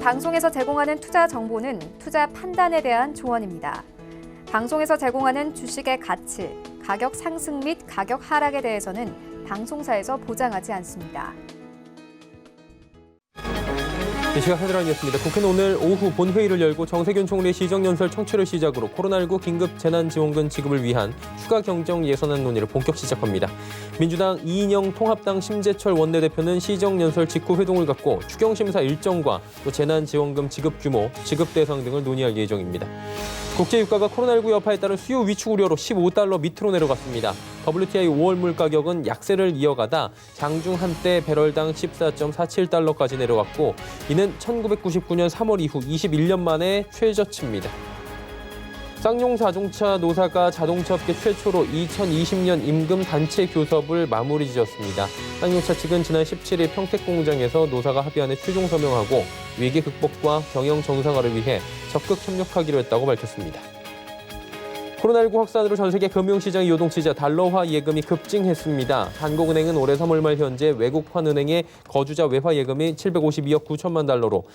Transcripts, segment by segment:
방송에서 제공하는 투자 정보는 투자 판단에 대한 조언입니다. 방송에서 제공하는 주식의 가치, 가격 상승 및 가격 하락에 대해서는 방송사에서 보장하지 않습니다. 이 시각 헤드라인이었습니다. 국회는 오늘 오후 본회의를 열고 정세균 총리의 시정연설 청취를 시작으로 코로나19 긴급 재난지원금 지급을 위한 추가 경정 예산안 논의를 본격 시작합니다. 민주당 이인영 통합당 심재철 원내대표는 시정연설 직후 회동을 갖고 추경심사 일정과 또 재난지원금 지급 규모, 지급 대상 등을 논의할 예정입니다. 국제유가가 코로나19 여파에 따른 수요 위축 우려로 15달러 밑으로 내려갔습니다. WTI 5월 물 가격은 약세를 이어가다 장중 한때 배럴당 14.47달러까지 내려갔고 이는 1999년 3월 이후 21년 만에 최저치입니다. 쌍용 자동차 노사가 자동차업계 최초로 2020년 임금 단체 교섭을 마무리 지었습니다. 쌍용차 측은 지난 17일 평택 공장에서 노사가 합의안에 최종 서명하고 위기 극복과 경영 정상화를 위해 적극 협력하기로 했다고 밝혔습니다. 코로나19 확산으로 전 세계 금융시장의 요동치자 달러화 예금이 급증했습니다. 한국은행은 올해 3월 말 현재 외국환 은행의 거주자 외화 예금이 752억 9천만 달러로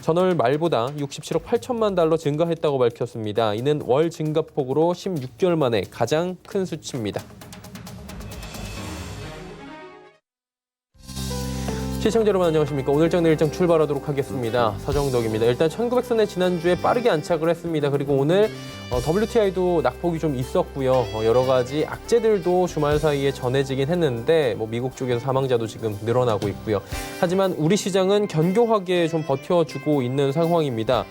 전월 말보다 67억 8천만 달러 증가했다고 밝혔습니다. 이는 월 증가폭으로 16개월 만에 가장 큰 수치입니다. 시청자 여러분 안녕하십니까. 오늘장 내일장 출발하도록 하겠습니다. 서정덕입니다. 일단 1900선에 지난주에 빠르게 안착을 했습니다. 그리고 오늘 WTI도 낙폭이 좀 있었고요. 여러 가지 악재들도 주말 사이에 전해지긴 했는데 미국 쪽에서 사망자도 지금 늘어나고 있고요. 하지만 우리 시장은 견고하게 좀 버텨주고 있는 상황입니다.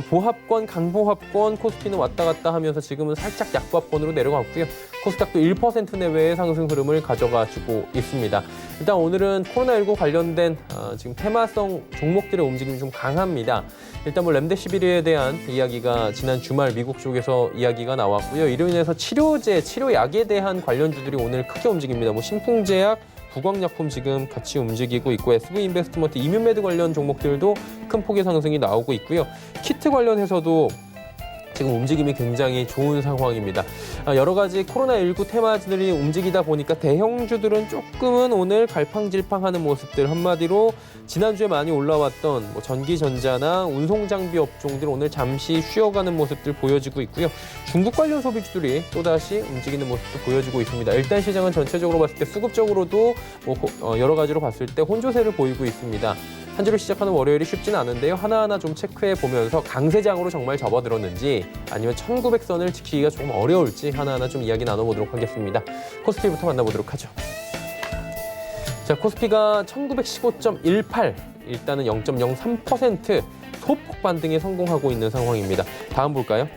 보합권, 강보합권, 코스피는 왔다 갔다 하면서 지금은 살짝 약보합권으로 내려갔고요. 코스닥도 1% 내외의 상승 흐름을 가져가주고 있습니다. 일단 오늘은 코로나19 관련된 지금 테마성 종목들의 움직임이 좀 강합니다. 일단 렘데시비르에 대한 이야기가 지난 주말 미국 쪽에서 이야기가 나왔고요. 이로 인해서 치료제, 치료약에 대한 관련주들이 오늘 크게 움직입니다. 신풍제약, 부광약품 지금 같이 움직이고 있고 SV인베스트먼트, 이뮨메드 관련 종목들도 큰 폭의 상승이 나오고 있고요. 키트 관련해서도 지금 움직임이 굉장히 좋은 상황입니다. 여러 가지 코로나19 테마들이 움직이다 보니까 대형주들은 조금은 오늘 갈팡질팡하는 모습들, 한마디로 지난주에 많이 올라왔던 전기전자나 운송장비 업종들 오늘 잠시 쉬어가는 모습들 보여지고 있고요. 중국 관련 소비주들이 또다시 움직이는 모습도 보여지고 있습니다. 일단 시장은 전체적으로 봤을 때 수급적으로도 여러 가지로 봤을 때 혼조세를 보이고 있습니다. 한 주를 시작하는 월요일이 쉽지는 않은데요. 하나하나 좀 체크해 보면서 강세장으로 정말 접어들었는지 아니면 1900선을 지키기가 조금 어려울지 하나하나 좀 이야기 나눠보도록 하겠습니다. 코스피부터 만나보도록 하죠. 자, 코스피가 1915.18, 일단은 0.03% 소폭 반등에 성공하고 있는 상황입니다. 다음 볼까요?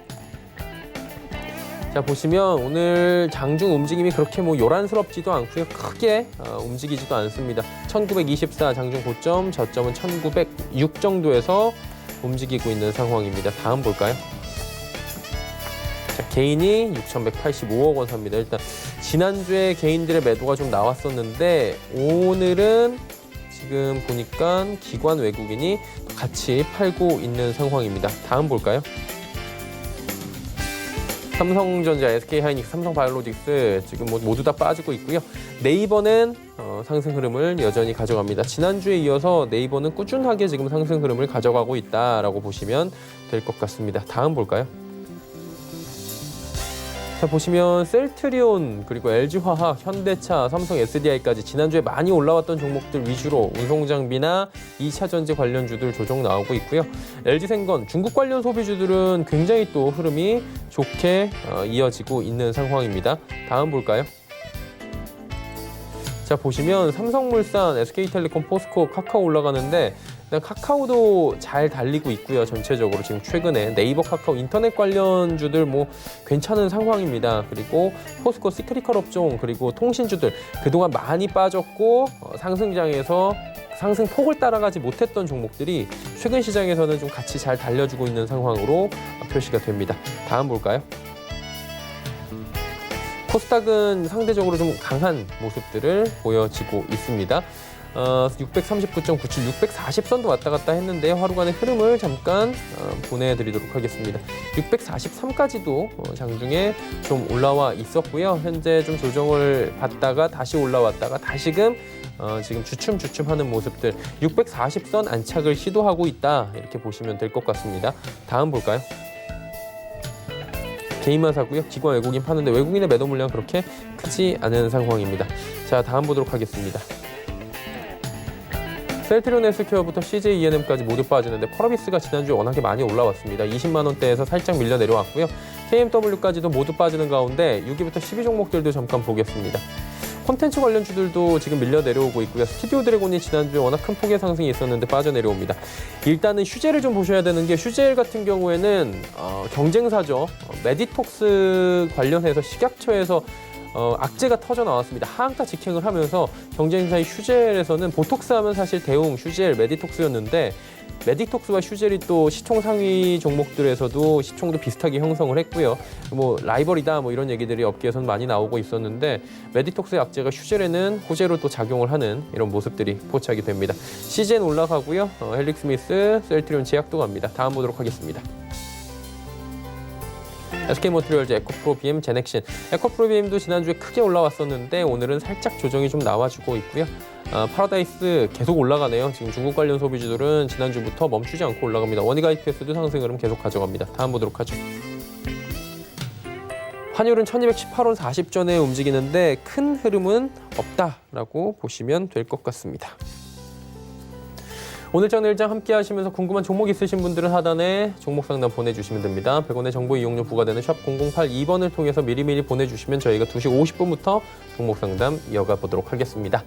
자, 보시면 오늘 장중 움직임이 그렇게 요란스럽지도 않고요. 크게 움직이지도 않습니다. 1924 장중 고점, 저점은 1906 정도에서 움직이고 있는 상황입니다. 다음 볼까요? 자, 개인이 6,185억 원 삽니다. 일단 지난주에 개인들의 매도가 좀 나왔었는데 오늘은 지금 보니까 기관 외국인이 같이 팔고 있는 상황입니다. 다음 볼까요? 삼성전자, SK하이닉스, 삼성바이오로직스 지금 모두 다 빠지고 있고요. 네이버는 상승 흐름을 여전히 가져갑니다. 지난주에 이어서 네이버는 꾸준하게 지금 상승 흐름을 가져가고 있다라고 보시면 될 것 같습니다. 다음 볼까요? 자, 보시면 셀트리온, 그리고 LG화학, 현대차, 삼성 SDI까지 지난주에 많이 올라왔던 종목들 위주로 운송장비나 2차전지 관련주들 조정 나오고 있고요. LG생건, 중국 관련 소비주들은 굉장히 또 흐름이 좋게 이어지고 있는 상황입니다. 다음 볼까요? 자, 보시면 삼성물산, SK텔레콤, 포스코, 카카오 올라가는데 일단 카카오도 잘 달리고 있고요. 전체적으로 지금 최근에 네이버, 카카오, 인터넷 관련주들 괜찮은 상황입니다. 그리고 포스코, 시크릿컬 업종, 그리고 통신주들 그동안 많이 빠졌고 상승장에서 상승폭을 따라가지 못했던 종목들이 최근 시장에서는 좀 같이 잘 달려주고 있는 상황으로 표시가 됩니다. 다음 볼까요? 코스닥은 상대적으로 좀 강한 모습들을 보여지고 있습니다. 639.97, 640선도 왔다 갔다 했는데 하루간의 흐름을 잠깐 보내드리도록 하겠습니다. 643까지도 장중에 좀 올라와 있었고요. 현재 좀 조정을 받다가 다시 올라왔다가 다시금 지금 주춤주춤하는 모습들 640선 안착을 시도하고 있다 이렇게 보시면 될 것 같습니다. 다음 볼까요? 개인만 사고요. 기관 외국인 파는데 외국인의 매도 물량 그렇게 크지 않은 상황입니다. 자, 다음 보도록 하겠습니다. 셀트리온 헬스케어부터 CJ E&M까지 모두 빠지는데 펄어비스가 지난주에 워낙에 많이 올라왔습니다. 20만 원대에서 살짝 밀려 내려왔고요. KMW까지도 모두 빠지는 가운데 6위부터 10위 종목들도 잠깐 보겠습니다. 콘텐츠 관련주들도 지금 밀려 내려오고 있고요. 스튜디오 드래곤이 지난주에 워낙 큰 폭의 상승이 있었는데 빠져내려옵니다. 일단은 휴재를 좀 보셔야 되는 게 휴재일 같은 경우에는 경쟁사죠. 메디톡스 관련해서 식약처에서 악재가 터져 나왔습니다. 하한가 직행을 하면서 경쟁사의 휴젤에서는 보톡스 하면 사실 대웅, 휴젤, 메디톡스였는데 메디톡스와 휴젤이 또 시총 상위 종목들에서도 시총도 비슷하게 형성을 했고요. 뭐 라이벌이다 뭐 이런 얘기들이 업계에서는 많이 나오고 있었는데 메디톡스의 악재가 휴젤에는 호재로 또 작용을 하는 이런 모습들이 포착이 됩니다. CGN 올라가고요. 헬릭스미스, 셀트리온 제약도 갑니다. 다음 보도록 하겠습니다. SK모트리얼즈, 에코프로비엠, 제넥신. 에코프로비엠도 지난주에 크게 올라왔었는데 오늘은 살짝 조정이 좀 나와주고 있고요. 파라다이스 계속 올라가네요. 지금 중국 관련 소비주들은 지난주부터 멈추지 않고 올라갑니다. 원익 IPS도 상승 흐름 계속 가져갑니다. 다음 보도록 하죠. 환율은 1218원 40전에 움직이는데 큰 흐름은 없다라고 보시면 될 것 같습니다. 오늘장 내일장 함께 하시면서 궁금한 종목 있으신 분들은 하단에 종목 상담 보내주시면 됩니다. 100원의 정보 이용료 부과되는 샵 0082번을 통해서 미리미리 보내주시면 저희가 2시 50분부터 종목 상담 이어가 보도록 하겠습니다.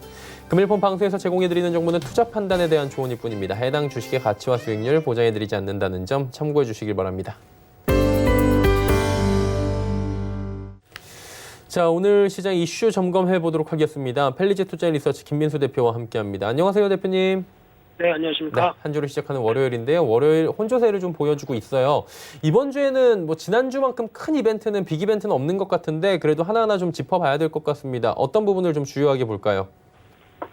금일 본 방송에서 제공해드리는 정보는 투자 판단에 대한 조언일 뿐입니다. 해당 주식의 가치와 수익률 보장해드리지 않는다는 점 참고해 주시길 바랍니다. 자, 오늘 시장 이슈 점검해 보도록 하겠습니다. 펠리제 투자 리서치 김민수 대표와 함께합니다. 안녕하세요, 대표님. 네, 안녕하십니까. 네, 한 주를 시작하는 월요일인데요. 월요일 혼조세를 좀 보여주고 있어요. 이번 주에는 뭐 지난주만큼 큰 이벤트는 빅 이벤트는 없는 것 같은데 그래도 하나하나 좀 짚어봐야 될 것 같습니다. 어떤 부분을 좀 주요하게 볼까요?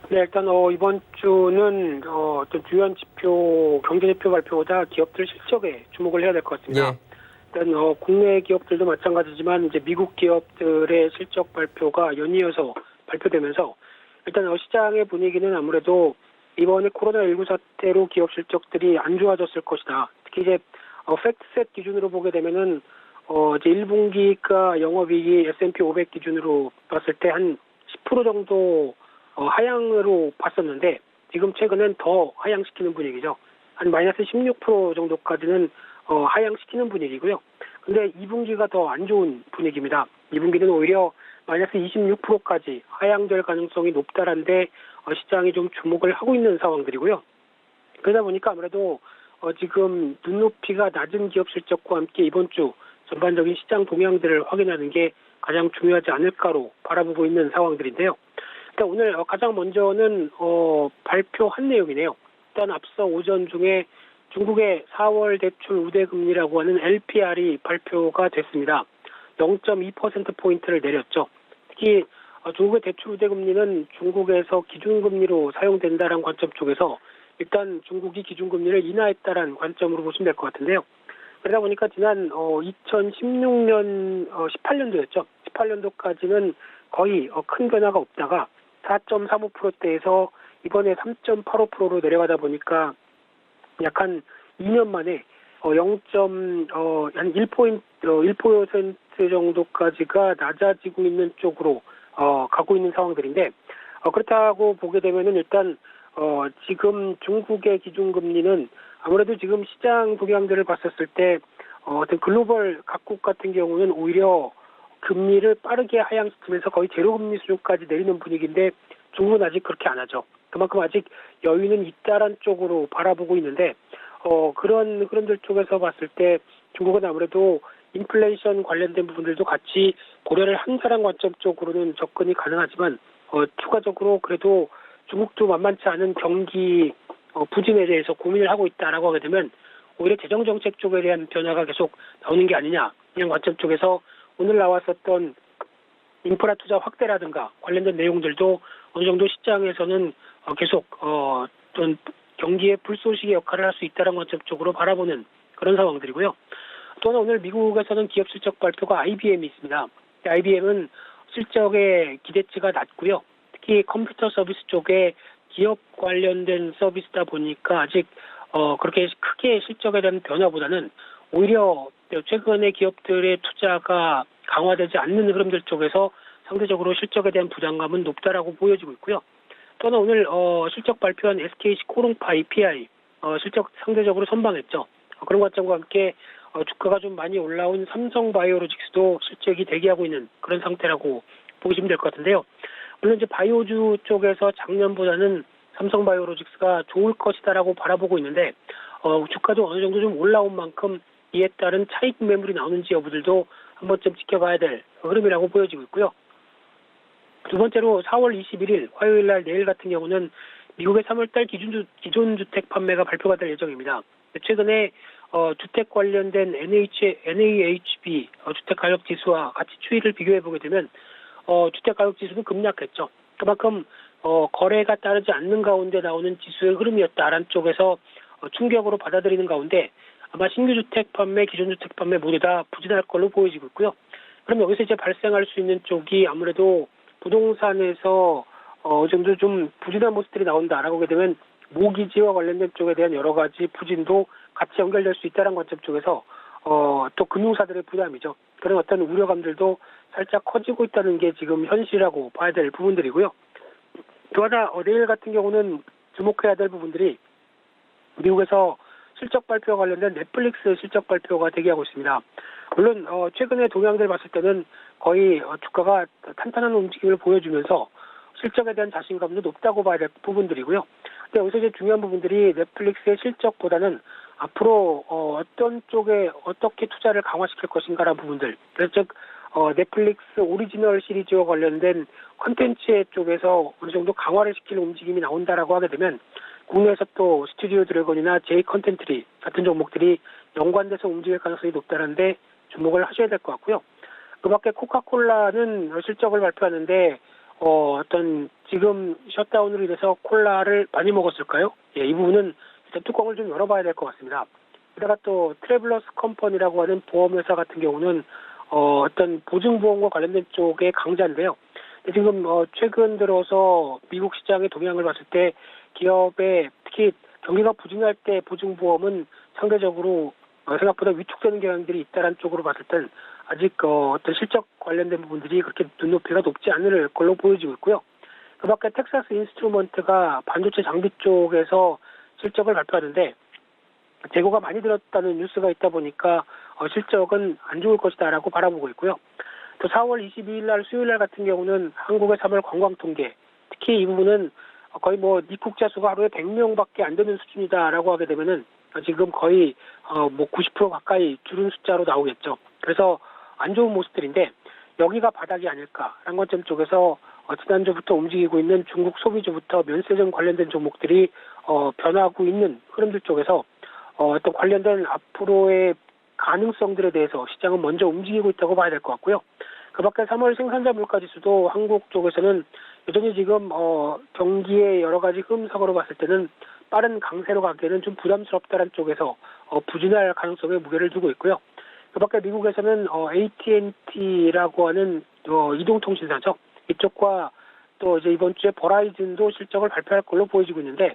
네, 일단 이번 주는 어떤 주요한 지표, 경제 지표 발표보다 기업들 실적에 주목을 해야 될 것 같습니다. 예. 일단 국내 기업들도 마찬가지지만 이제 미국 기업들의 실적 발표가 연이어서 발표되면서 일단 시장의 분위기는 아무래도 이번에 코로나19 사태로 기업 실적들이 안 좋아졌을 것이다. 특히 이제 팩트셋 기준으로 보게 되면은 이제 1분기가 영업이익이 S&P 500 기준으로 봤을 때 한 10% 정도 하향으로 봤었는데 지금 최근엔 더 하향시키는 분위기죠. 한 마이너스 16% 정도까지는 하향시키는 분위기고요. 근데 2분기가 더 안 좋은 분위기입니다. 2분기는 오히려 마이너스 26%까지 하향될 가능성이 높다란데 시장이 좀 주목을 하고 있는 상황들이고요. 그러다 보니까 아무래도 지금 눈높이가 낮은 기업 실적과 함께 이번 주 전반적인 시장 동향들을 확인하는 게 가장 중요하지 않을까로 바라보고 있는 상황들인데요. 일단 오늘 가장 먼저는 발표한 내용이네요. 일단 앞서 오전 중에 중국의 4월 대출 우대금리라고 하는 LPR이 발표가 됐습니다. 0.2%포인트를 내렸죠. 특히 중국의 대출 우대금리는 중국에서 기준금리로 사용된다는 관점 쪽에서 일단 중국이 기준금리를 인하했다는 관점으로 보시면 될 것 같은데요. 그러다 보니까 지난 2016년, 18년도였죠. 18년도까지는 거의 큰 변화가 없다가 4.35%대에서 이번에 3.85%로 내려가다 보니까 약 한 2년 만에 한 1% 정도까지가 낮아지고 있는 쪽으로 가고 있는 상황들인데 그렇다고 보게 되면은 일단 지금 중국의 기준금리는 아무래도 지금 시장 동향들을 봤었을 때 어떤 글로벌 각국 같은 경우는 오히려 금리를 빠르게 하향시키면서 거의 제로금리 수준까지 내리는 분위기인데 중국은 아직 그렇게 안 하죠. 그만큼 아직 여유는 있다란 쪽으로 바라보고 있는데 그런 흐름들 쪽에서 봤을 때 중국은 아무래도 인플레이션 관련된 부분들도 같이 고려를 한다는 관점 쪽으로는 접근이 가능하지만 추가적으로 그래도 중국도 만만치 않은 경기 부진에 대해서 고민을 하고 있다라고 하게 되면 오히려 재정정책 쪽에 대한 변화가 계속 나오는 게 아니냐 이런 관점 쪽에서 오늘 나왔었던 인프라 투자 확대라든가 관련된 내용들도 어느 정도 시장에서는 계속 어떤 경기의 불쏘시개 역할을 할 수 있다는 관점 쪽으로 바라보는 그런 상황들이고요. 또한 오늘 미국에서는 기업 실적 발표가 IBM이 있습니다. IBM은 실적의 기대치가 낮고요. 특히 컴퓨터 서비스 쪽에 기업 관련된 서비스다 보니까 아직 그렇게 크게 실적에 대한 변화보다는 오히려 최근에 기업들의 투자가 강화되지 않는 흐름들 쪽에서 상대적으로 실적에 대한 부담감은 높다라고 보여지고 있고요. 또는 오늘 실적 발표한 SK시코롱파 EPI 실적 상대적으로 선방했죠. 그런 관점과 함께 주가가 좀 많이 올라온 삼성바이오로직스도 실적이 대기하고 있는 그런 상태라고 보시면 될 것 같은데요. 물론 이제 바이오주 쪽에서 작년보다는 삼성바이오로직스가 좋을 것이다라고 바라보고 있는데 주가도 어느 정도 좀 올라온 만큼 이에 따른 차익 매물이 나오는지 여부들도 한 번쯤 지켜봐야 될 흐름이라고 보여지고 있고요. 두 번째로 4월 21일 화요일 날 내일 같은 경우는 미국의 3월달 기존 주택 판매가 발표가 될 예정입니다. 최근에 주택 관련된 NAHB 주택 가격 지수와 같이 추이를 비교해 보게 되면 주택 가격 지수는 급락했죠. 그만큼 거래가 따르지 않는 가운데 나오는 지수의 흐름이었다라는 쪽에서 충격으로 받아들이는 가운데 아마 신규 주택 판매, 기존 주택 판매 모두 다 부진할 걸로 보여지고 있고요. 그럼 여기서 이제 발생할 수 있는 쪽이 아무래도 부동산에서 어느 정도 좀 부진한 모습들이 나온다라고 하게 되면 모기지와 관련된 쪽에 대한 여러 가지 부진도 같이 연결될 수 있다는 관점 쪽에서 또 금융사들의 부담이죠. 그런 어떤 우려감들도 살짝 커지고 있다는 게 지금 현실이라고 봐야 될 부분들이고요. 또 하나 내일 같은 경우는 주목해야 될 부분들이 미국에서 실적 발표와 관련된 넷플릭스 실적 발표가 대기하고 있습니다. 물론 최근에 동향들 봤을 때는 거의 주가가 탄탄한 움직임을 보여주면서 실적에 대한 자신감도 높다고 봐야 될 부분들이고요. 근데 여기서 이제 중요한 부분들이 넷플릭스의 실적보다는 앞으로 어떤 쪽에 어떻게 투자를 강화시킬 것인가라는 부분들. 그래서 즉 넷플릭스 오리지널 시리즈와 관련된 콘텐츠 쪽에서 어느 정도 강화를 시키는 움직임이 나온다라고 하게 되면 국내에서 또 스튜디오 드래곤이나 제이 컨텐츠리 같은 종목들이 연관돼서 움직일 가능성이 높다는데 주목을 하셔야 될 것 같고요. 그밖에 코카콜라는 실적을 발표하는데 어떤 지금 셧다운으로 인해서 콜라를 많이 먹었을까요? 이 부분은 일단 뚜껑을 좀 열어봐야 될 것 같습니다. 게다가 또 트래블러스 컴퍼니라고 하는 보험회사 같은 경우는 어떤 보증보험과 관련된 쪽의 강자인데요. 지금 최근 들어서 미국 시장의 동향을 봤을 때 기업의 특히 경기가 부진할 때 보증보험은 상대적으로 생각보다 위축되는 경향들이 있다는 쪽으로 봤을 땐 아직 어떤 실적 관련된 부분들이 그렇게 눈높이가 높지 않을 걸로 보여지고 있고요. 그 밖에 텍사스 인스트루먼트가 반도체 장비 쪽에서 실적을 발표하는데 재고가 많이 들었다는 뉴스가 있다 보니까 실적은 안 좋을 것이다라고 바라보고 있고요. 또 4월 22일 날 수요일 날 같은 경우는 한국의 3월 관광 통계, 특히 이 부분은 거의 입국자 수가 하루에 100명밖에 안 되는 수준이다라고 하게 되면은 지금 거의 90% 가까이 줄은 숫자로 나오겠죠. 그래서 안 좋은 모습들인데 여기가 바닥이 아닐까라는 관점 쪽에서 지난주부터 움직이고 있는 중국 소비주부터 면세점 관련된 종목들이 변하고 있는 흐름들 쪽에서 어떤 관련된 앞으로의 가능성들에 대해서 시장은 먼저 움직이고 있다고 봐야 될 것 같고요. 그 밖에 3월 생산자 물가지수도 한국 쪽에서는 여전히 지금 경기의 여러 가지 흐름상으로 봤을 때는 빠른 강세로 가기에는 좀 부담스럽다는 쪽에서 부진할 가능성에 무게를 두고 있고요. 그 밖에 미국에서는 AT&T라고 하는 이동통신사죠. 이쪽과 또 이제 이번 주에 버라이즌도 실적을 발표할 걸로 보여지고 있는데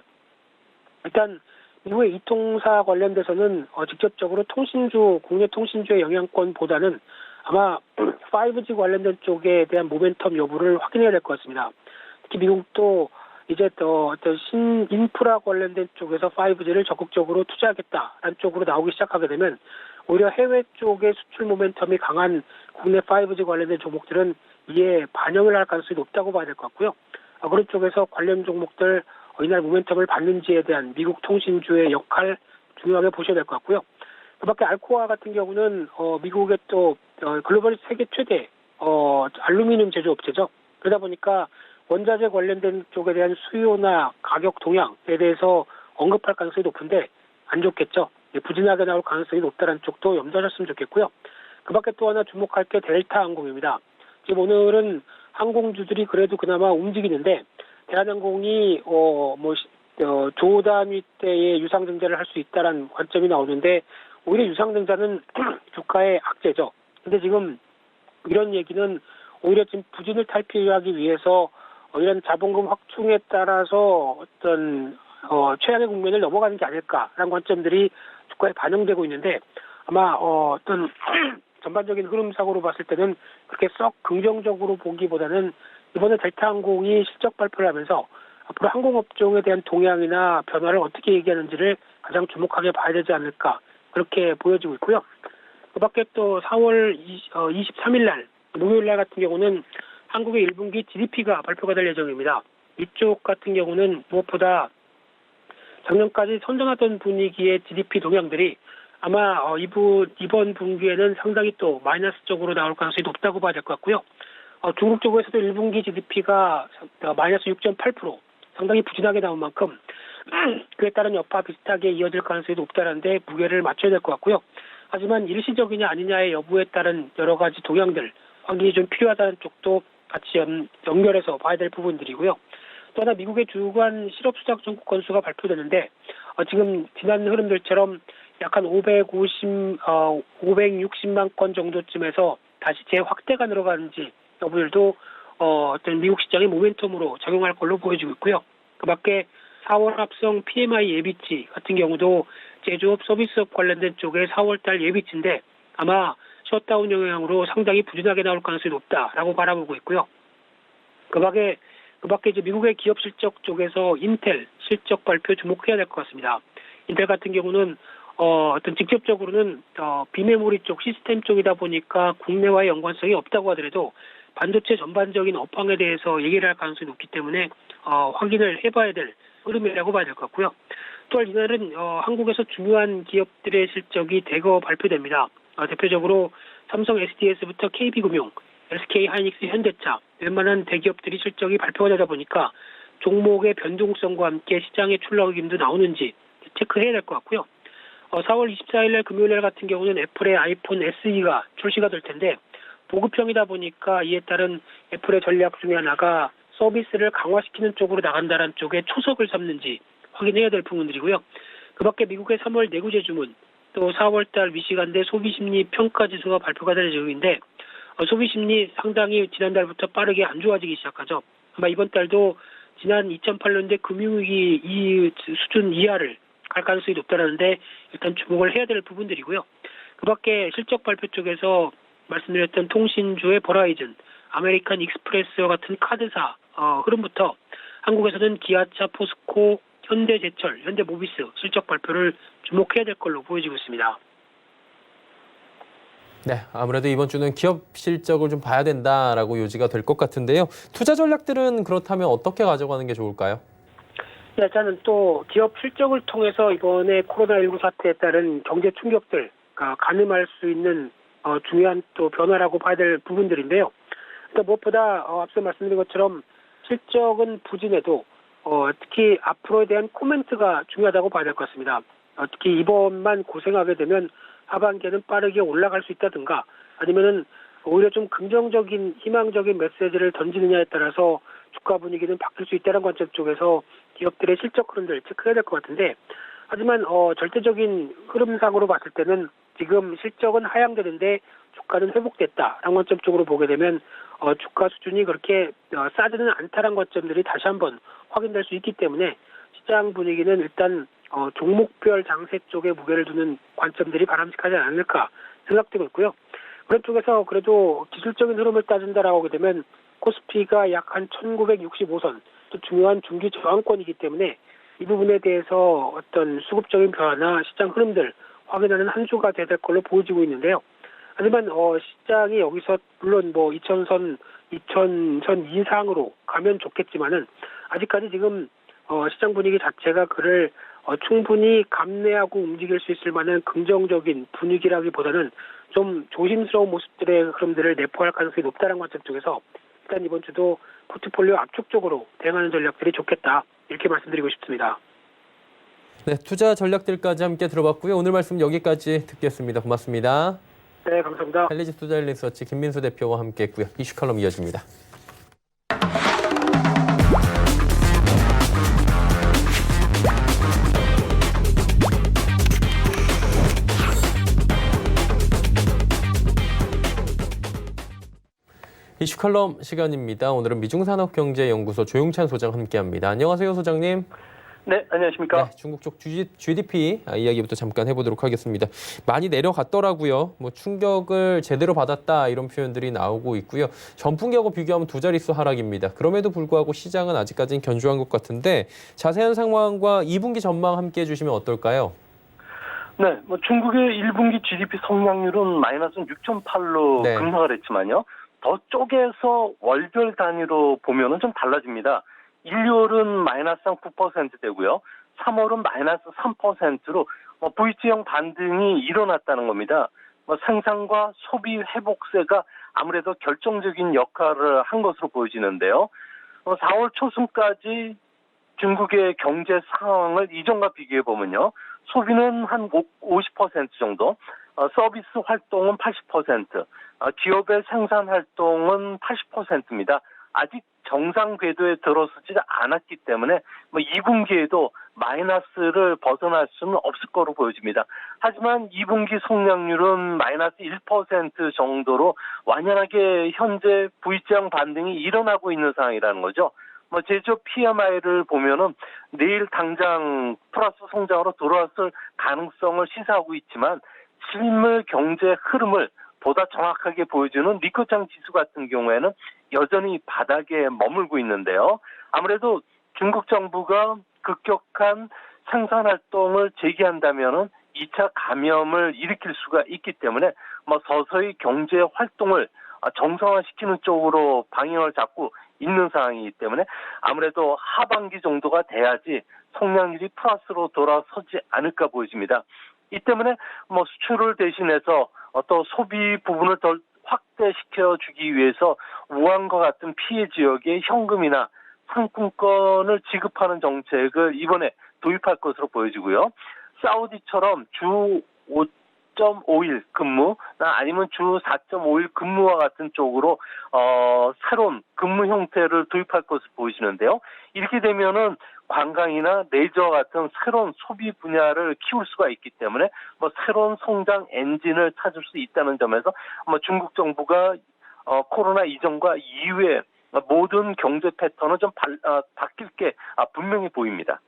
일단 미국의 이통사 관련돼서는 직접적으로 국내 통신주의 영향권보다는 아마 5G 관련된 쪽에 대한 모멘텀 여부를 확인해야 될 것 같습니다. 특히 미국도 이제 또 어떤 신인프라 관련된 쪽에서 5G를 적극적으로 투자하겠다라는 쪽으로 나오기 시작하게 되면 오히려 해외 쪽의 수출 모멘텀이 강한 국내 5G 관련된 종목들은 이에 반영을 할 가능성이 높다고 봐야 될 것 같고요. 그런 쪽에서 관련 종목들 이날 모멘텀을 받는지에 대한 미국 통신주의 역할 중요하게 보셔야 될 것 같고요. 그 밖에 알코아 같은 경우는 미국의 또 글로벌 세계 최대 알루미늄 제조업체죠. 그러다 보니까 원자재 관련된 쪽에 대한 수요나 가격 동향에 대해서 언급할 가능성이 높은데 안 좋겠죠. 부진하게 나올 가능성이 높다는 쪽도 염두하셨으면 좋겠고요. 그 밖에 또 하나 주목할 게 델타 항공입니다. 지금 오늘은 항공주들이 그래도 그나마 움직이는데 대한항공이 조단위 때의 유상증자를 할 수 있다는 관점이 나오는데 오히려 유상증자는 주가의 악재죠. 근데 지금 이런 얘기는 오히려 지금 부진을 탈피하기 위해서 이런 자본금 확충에 따라서 어떤 최악의 국면을 넘어가는 게 아닐까라는 관점들이 주가에 반영되고 있는데 아마 어떤 전반적인 흐름상으로 봤을 때는 그렇게 썩 긍정적으로 보기보다는 이번에 델타항공이 실적 발표를 하면서 앞으로 항공업종에 대한 동향이나 변화를 어떻게 얘기하는지를 가장 주목하게 봐야 되지 않을까 그렇게 보여지고 있고요. 그밖에 또 4월 23일 날 목요일 날 같은 경우는 한국의 1분기 GDP가 발표가 될 예정입니다. 이쪽 같은 경우는 무엇보다 작년까지 선전하던 분위기의 GDP 동향들이 아마 이번 분기에는 상당히 또 마이너스 쪽으로 나올 가능성이 높다고 봐야 될 것 같고요. 중국 쪽에서도 1분기 GDP가 마이너스 6.8% 상당히 부진하게 나온 만큼 그에 따른 여파 비슷하게 이어질 가능성이 높다는데 무게를 맞춰야 될 것 같고요. 하지만 일시적이냐 아니냐의 여부에 따른 여러 가지 동향들 확인이 좀 필요하다는 쪽도 같이 연결해서 봐야 될 부분들이고요. 또 하나 미국의 주간 실업 수작 청구 건수가 발표되는데 지금 지난 흐름들처럼 약 한 560만 건 정도쯤에서 다시 재확대가 늘어가는지 여부들도 어떤 미국 시장의 모멘텀으로 작용할 걸로 보여지고 있고요. 그밖에 4월 합성 PMI 예비치 같은 경우도 제조업 서비스업 관련된 쪽의 4월달 예비치인데 아마 셧다운 영향으로 상당히 부진하게 나올 가능성이 높다라고 바라보고 있고요. 그밖에 이제 미국의 기업 실적 쪽에서 인텔 실적 발표 주목해야 될 것 같습니다. 인텔 같은 경우는 어떤 직접적으로는 비메모리 쪽 시스템 쪽이다 보니까 국내와의 연관성이 없다고 하더라도 반도체 전반적인 업황에 대해서 얘기를 할 가능성이 높기 때문에 확인을 해봐야 될 흐름이라고 봐야 될 것 같고요. 또한 이날은 한국에서 중요한 기업들의 실적이 대거 발표됩니다. 대표적으로 삼성 SDS부터 KB금융, SK 하이닉스, 현대차 웬만한 대기업들이 실적이 발표가 되다 보니까 종목의 변동성과 함께 시장의 출렁임도 나오는지 체크해야 될 것 같고요. 4월 24일 날 금요일 날 같은 경우는 애플의 아이폰 SE가 출시가 될 텐데 보급형이다 보니까 이에 따른 애플의 전략 중에 하나가 서비스를 강화시키는 쪽으로 나간다는 쪽에 초석을 잡는지 확인해야 될 부분들이고요. 그밖에 미국의 3월 내구재 주문, 또 4월달 미시간대 소비심리 평가지수가 발표가 될 예정인데 소비심리 상당히 지난달부터 빠르게 안 좋아지기 시작하죠. 아마 이번 달도 지난 2008년대 금융위기 이 수준 이하를 갈 가능성이 높다는데 일단 주목을 해야 될 부분들이고요. 그밖에 실적 발표 쪽에서 말씀드렸던 통신주의 버라이즌, 아메리칸 익스프레스와 같은 카드사 흐름부터 한국에서는 기아차, 포스코, 현대제철, 현대모비스 실적 발표를 주목해야 될 걸로 보여지고 있습니다. 네, 아무래도 이번 주는 기업 실적을 좀 봐야 된다라고 요지가 될 것 같은데요. 투자 전략들은 그렇다면 어떻게 가져가는 게 좋을까요? 네, 일단은 또 기업 실적을 통해서 이번에 코로나19 사태에 따른 경제 충격들 가늠할 수 있는 중요한 또 변화라고 봐야 될 부분들인데요. 또 무엇보다 앞서 말씀드린 것처럼 실적은 부진해도 특히 앞으로에 대한 코멘트가 중요하다고 봐야 될 것 같습니다. 특히 이번만 고생하게 되면 하반기에는 빠르게 올라갈 수 있다든가 아니면은 오히려 좀 긍정적인 희망적인 메시지를 던지느냐에 따라서 주가 분위기는 바뀔 수 있다는 관점 쪽에서 기업들의 실적 흐름들 체크해야 될 것 같은데 하지만 절대적인 흐름상으로 봤을 때는 지금 실적은 하향되는데 주가는 회복됐다라는 관점 쪽으로 보게 되면 주가 수준이 그렇게 싸지는 않다는 관점들이 다시 한번 확인될 수 있기 때문에 시장 분위기는 일단 종목별 장세 쪽에 무게를 두는 관점들이 바람직하지 않을까 생각되고 있고요. 그런 쪽에서 그래도 기술적인 흐름을 따진다라고 하게 되면 코스피가 약 한 1965선 또 중요한 중기 저항권이기 때문에 이 부분에 대해서 어떤 수급적인 변화나 시장 흐름들 확인하는 한 주가 돼야 될 걸로 보여지고 있는데요. 하지만 시장이 여기서 물론 2000선 이상으로 가면 좋겠지만은 아직까지 지금 시장 분위기 자체가 그를 충분히 감내하고 움직일 수 있을 만한 긍정적인 분위기라기보다는 좀 조심스러운 모습들의 흐름들을 내포할 가능성이 높다는 관점 쪽에서 일단 이번 주도 포트폴리오 압축적으로 대응하는 전략들이 좋겠다 이렇게 말씀드리고 싶습니다. 네, 투자 전략들까지 함께 들어봤고요. 오늘 말씀 여기까지 듣겠습니다. 고맙습니다. 네, 감사합니다. 헬리지 투자일리서치 김민수 대표와 함께했고요. 이슈 칼럼 이어집니다. 이슈 칼럼 시간입니다. 오늘은 미중산업경제연구소 조용찬 소장 함께합니다. 안녕하세요, 소장님. 네, 안녕하십니까. 네, 중국 쪽 GDP 이야기부터 잠깐 해보도록 하겠습니다. 많이 내려갔더라고요. 뭐 충격을 제대로 받았다 이런 표현들이 나오고 있고요. 전분기하고 비교하면 두 자릿수 하락입니다. 그럼에도 불구하고 시장은 아직까지는 견조한 것 같은데 자세한 상황과 2분기 전망 함께해 주시면 어떨까요? 네, 중국의 1분기 GDP 성장률은 마이너스 6.8로 네. 급락을 했지만요. 더 쪼개서 월별 단위로 보면은 좀 달라집니다. 1, 2월은 마이너스 9%대고요. 3월은 마이너스 3%로 V자형 반등이 일어났다는 겁니다. 생산과 소비 회복세가 아무래도 결정적인 역할을 한 것으로 보여지는데요. 4월 초순까지 중국의 경제 상황을 이전과 비교해 보면요. 소비는 한 50% 정도, 서비스 활동은 80%, 기업의 생산 활동은 80%입니다. 아직 정상 궤도에 들어서지 않았기 때문에 2분기에도 마이너스를 벗어날 수는 없을 거로 보여집니다. 하지만 2분기 성장률은 마이너스 1% 정도로 완연하게 현재 V자형 반등이 일어나고 있는 상황이라는 거죠. 제조업 PMI를 보면은 내일 당장 플러스 성장으로 돌아왔을 가능성을 시사하고 있지만 실물 경제 흐름을 보다 정확하게 보여주는 리커창 지수 같은 경우에는 여전히 바닥에 머물고 있는데요. 아무래도 중국 정부가 급격한 생산 활동을 재개한다면은 2차 감염을 일으킬 수가 있기 때문에 서서히 경제 활동을 정상화시키는 쪽으로 방향을 잡고 있는 상황이기 때문에 아무래도 하반기 정도가 돼야지 성장률이 플러스로 돌아서지 않을까 보여집니다. 이 때문에 수출을 대신해서 또 소비 부분을 더 확대시켜 주기 위해서 우한과 같은 피해 지역에 현금이나 상품권을 지급하는 정책을 이번에 도입할 것으로 보여지고요. 사우디처럼 주 5.5일 근무 아니면 주 4.5일 근무와 같은 쪽으로 새로운 근무 형태를 도입할 것으로 보이시는데요. 이렇게 되면은 관광이나 레저 같은 새로운 소비 분야를 키울 수가 있기 때문에 새로운 성장 엔진을 찾을 수 있다는 점에서 중국 정부가 코로나 이전과 이후에 모든 경제 패턴은 좀 바뀔 게 분명히 보입니다.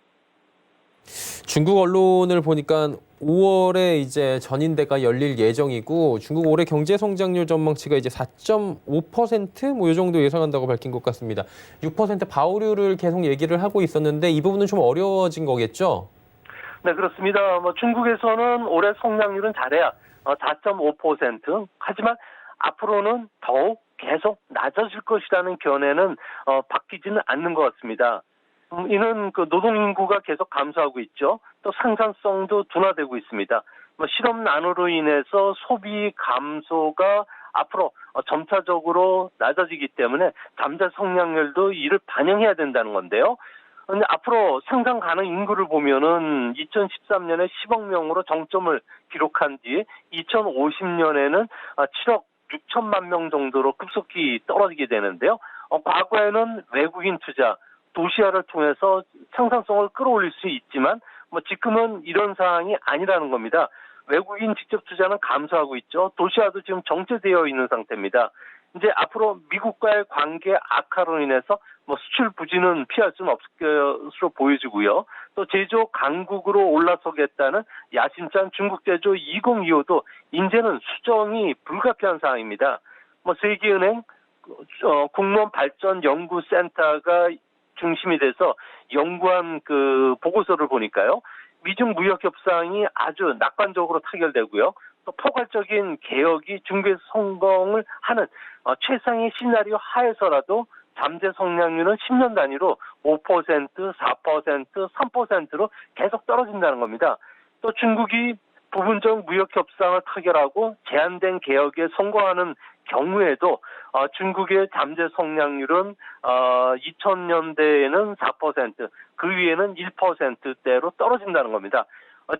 중국 언론을 보니까 5월에 이제 전인대가 열릴 예정이고 중국 올해 경제 성장률 전망치가 이제 4.5% 뭐 이 정도 예상한다고 밝힌 것 같습니다. 6% 바오류를 계속 얘기를 하고 있었는데 이 부분은 좀 어려워진 거겠죠? 네, 그렇습니다. 중국에서는 올해 성장률은 잘해야 4.5%. 하지만 앞으로는 더욱 계속 낮아질 것이라는 견해는 바뀌지는 않는 것 같습니다. 이는 노동 인구가 계속 감소하고 있죠. 또 생산성도 둔화되고 있습니다. 실업 난으로 인해서 소비 감소가 앞으로 점차적으로 낮아지기 때문에 잠재 성장률도 이를 반영해야 된다는 건데요. 근데 앞으로 생산 가능 인구를 보면은 2013년에 10억 명으로 정점을 기록한 뒤 2050년에는 7억 6천만 명 정도로 급속히 떨어지게 되는데요. 과거에는 외국인 투자, 도시화를 통해서 생산성을 끌어올릴 수 있지만 지금은 이런 상황이 아니라는 겁니다. 외국인 직접 투자는 감소하고 있죠. 도시화도 지금 정체되어 있는 상태입니다. 이제 앞으로 미국과의 관계 악화로 인해서 수출 부진은 피할 수는 없을 것으로 보여지고요. 또 제조 강국으로 올라서겠다는 야심찬 중국 제조 2025도 이제는 수정이 불가피한 상황입니다. 세계은행 국론 발전 연구센터가 중심이 돼서 연구한 보고서를 보니까요. 미중 무역 협상이 아주 낙관적으로 타결되고요. 또 포괄적인 개혁이 중국에서 성공을 하는 최상의 시나리오 하에서라도 잠재 성장률은 10년 단위로 5%, 4%, 3%로 계속 떨어진다는 겁니다. 또 중국이 부분적 무역 협상을 타결하고 제한된 개혁에 성공하는 경우에도 중국의 잠재 성장률은 2000년대에는 4%, 그 위에는 1%대로 떨어진다는 겁니다.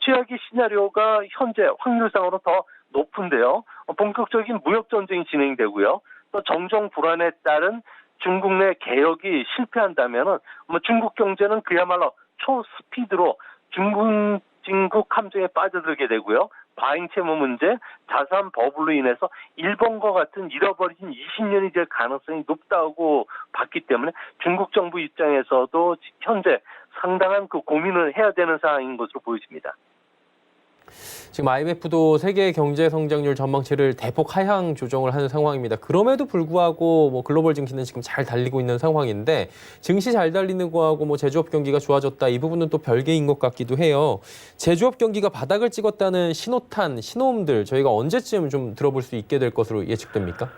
최악의 시나리오가 현재 확률상으로 더 높은데요. 본격적인 무역 전쟁이 진행되고요. 또 정정 불안에 따른 중국 내 개혁이 실패한다면은 중국 경제는 그야말로 초스피드로 중국 중국 함정에 빠져들게 되고요. 과잉 채무 문제, 자산 버블로 인해서 일본과 같은 잃어버린 20년이 될 가능성이 높다고 봤기 때문에 중국 정부 입장에서도 현재 상당한 그 고민을 해야 되는 상황인 것으로 보여집니다. 지금 IMF도 세계 경제 성장률 전망치를 대폭 하향 조정을 하는 상황입니다. 그럼에도 불구하고 뭐 글로벌 증시는 지금 잘 달리고 있는 상황인데 증시 잘 달리는 거하고 뭐 제조업 경기가 좋아졌다 이 부분은 또 별개인 것 같기도 해요. 제조업 경기가 바닥을 찍었다는 신호탄, 신호음들 저희가 언제쯤 좀 들어볼 수 있게 될 것으로 예측됩니까?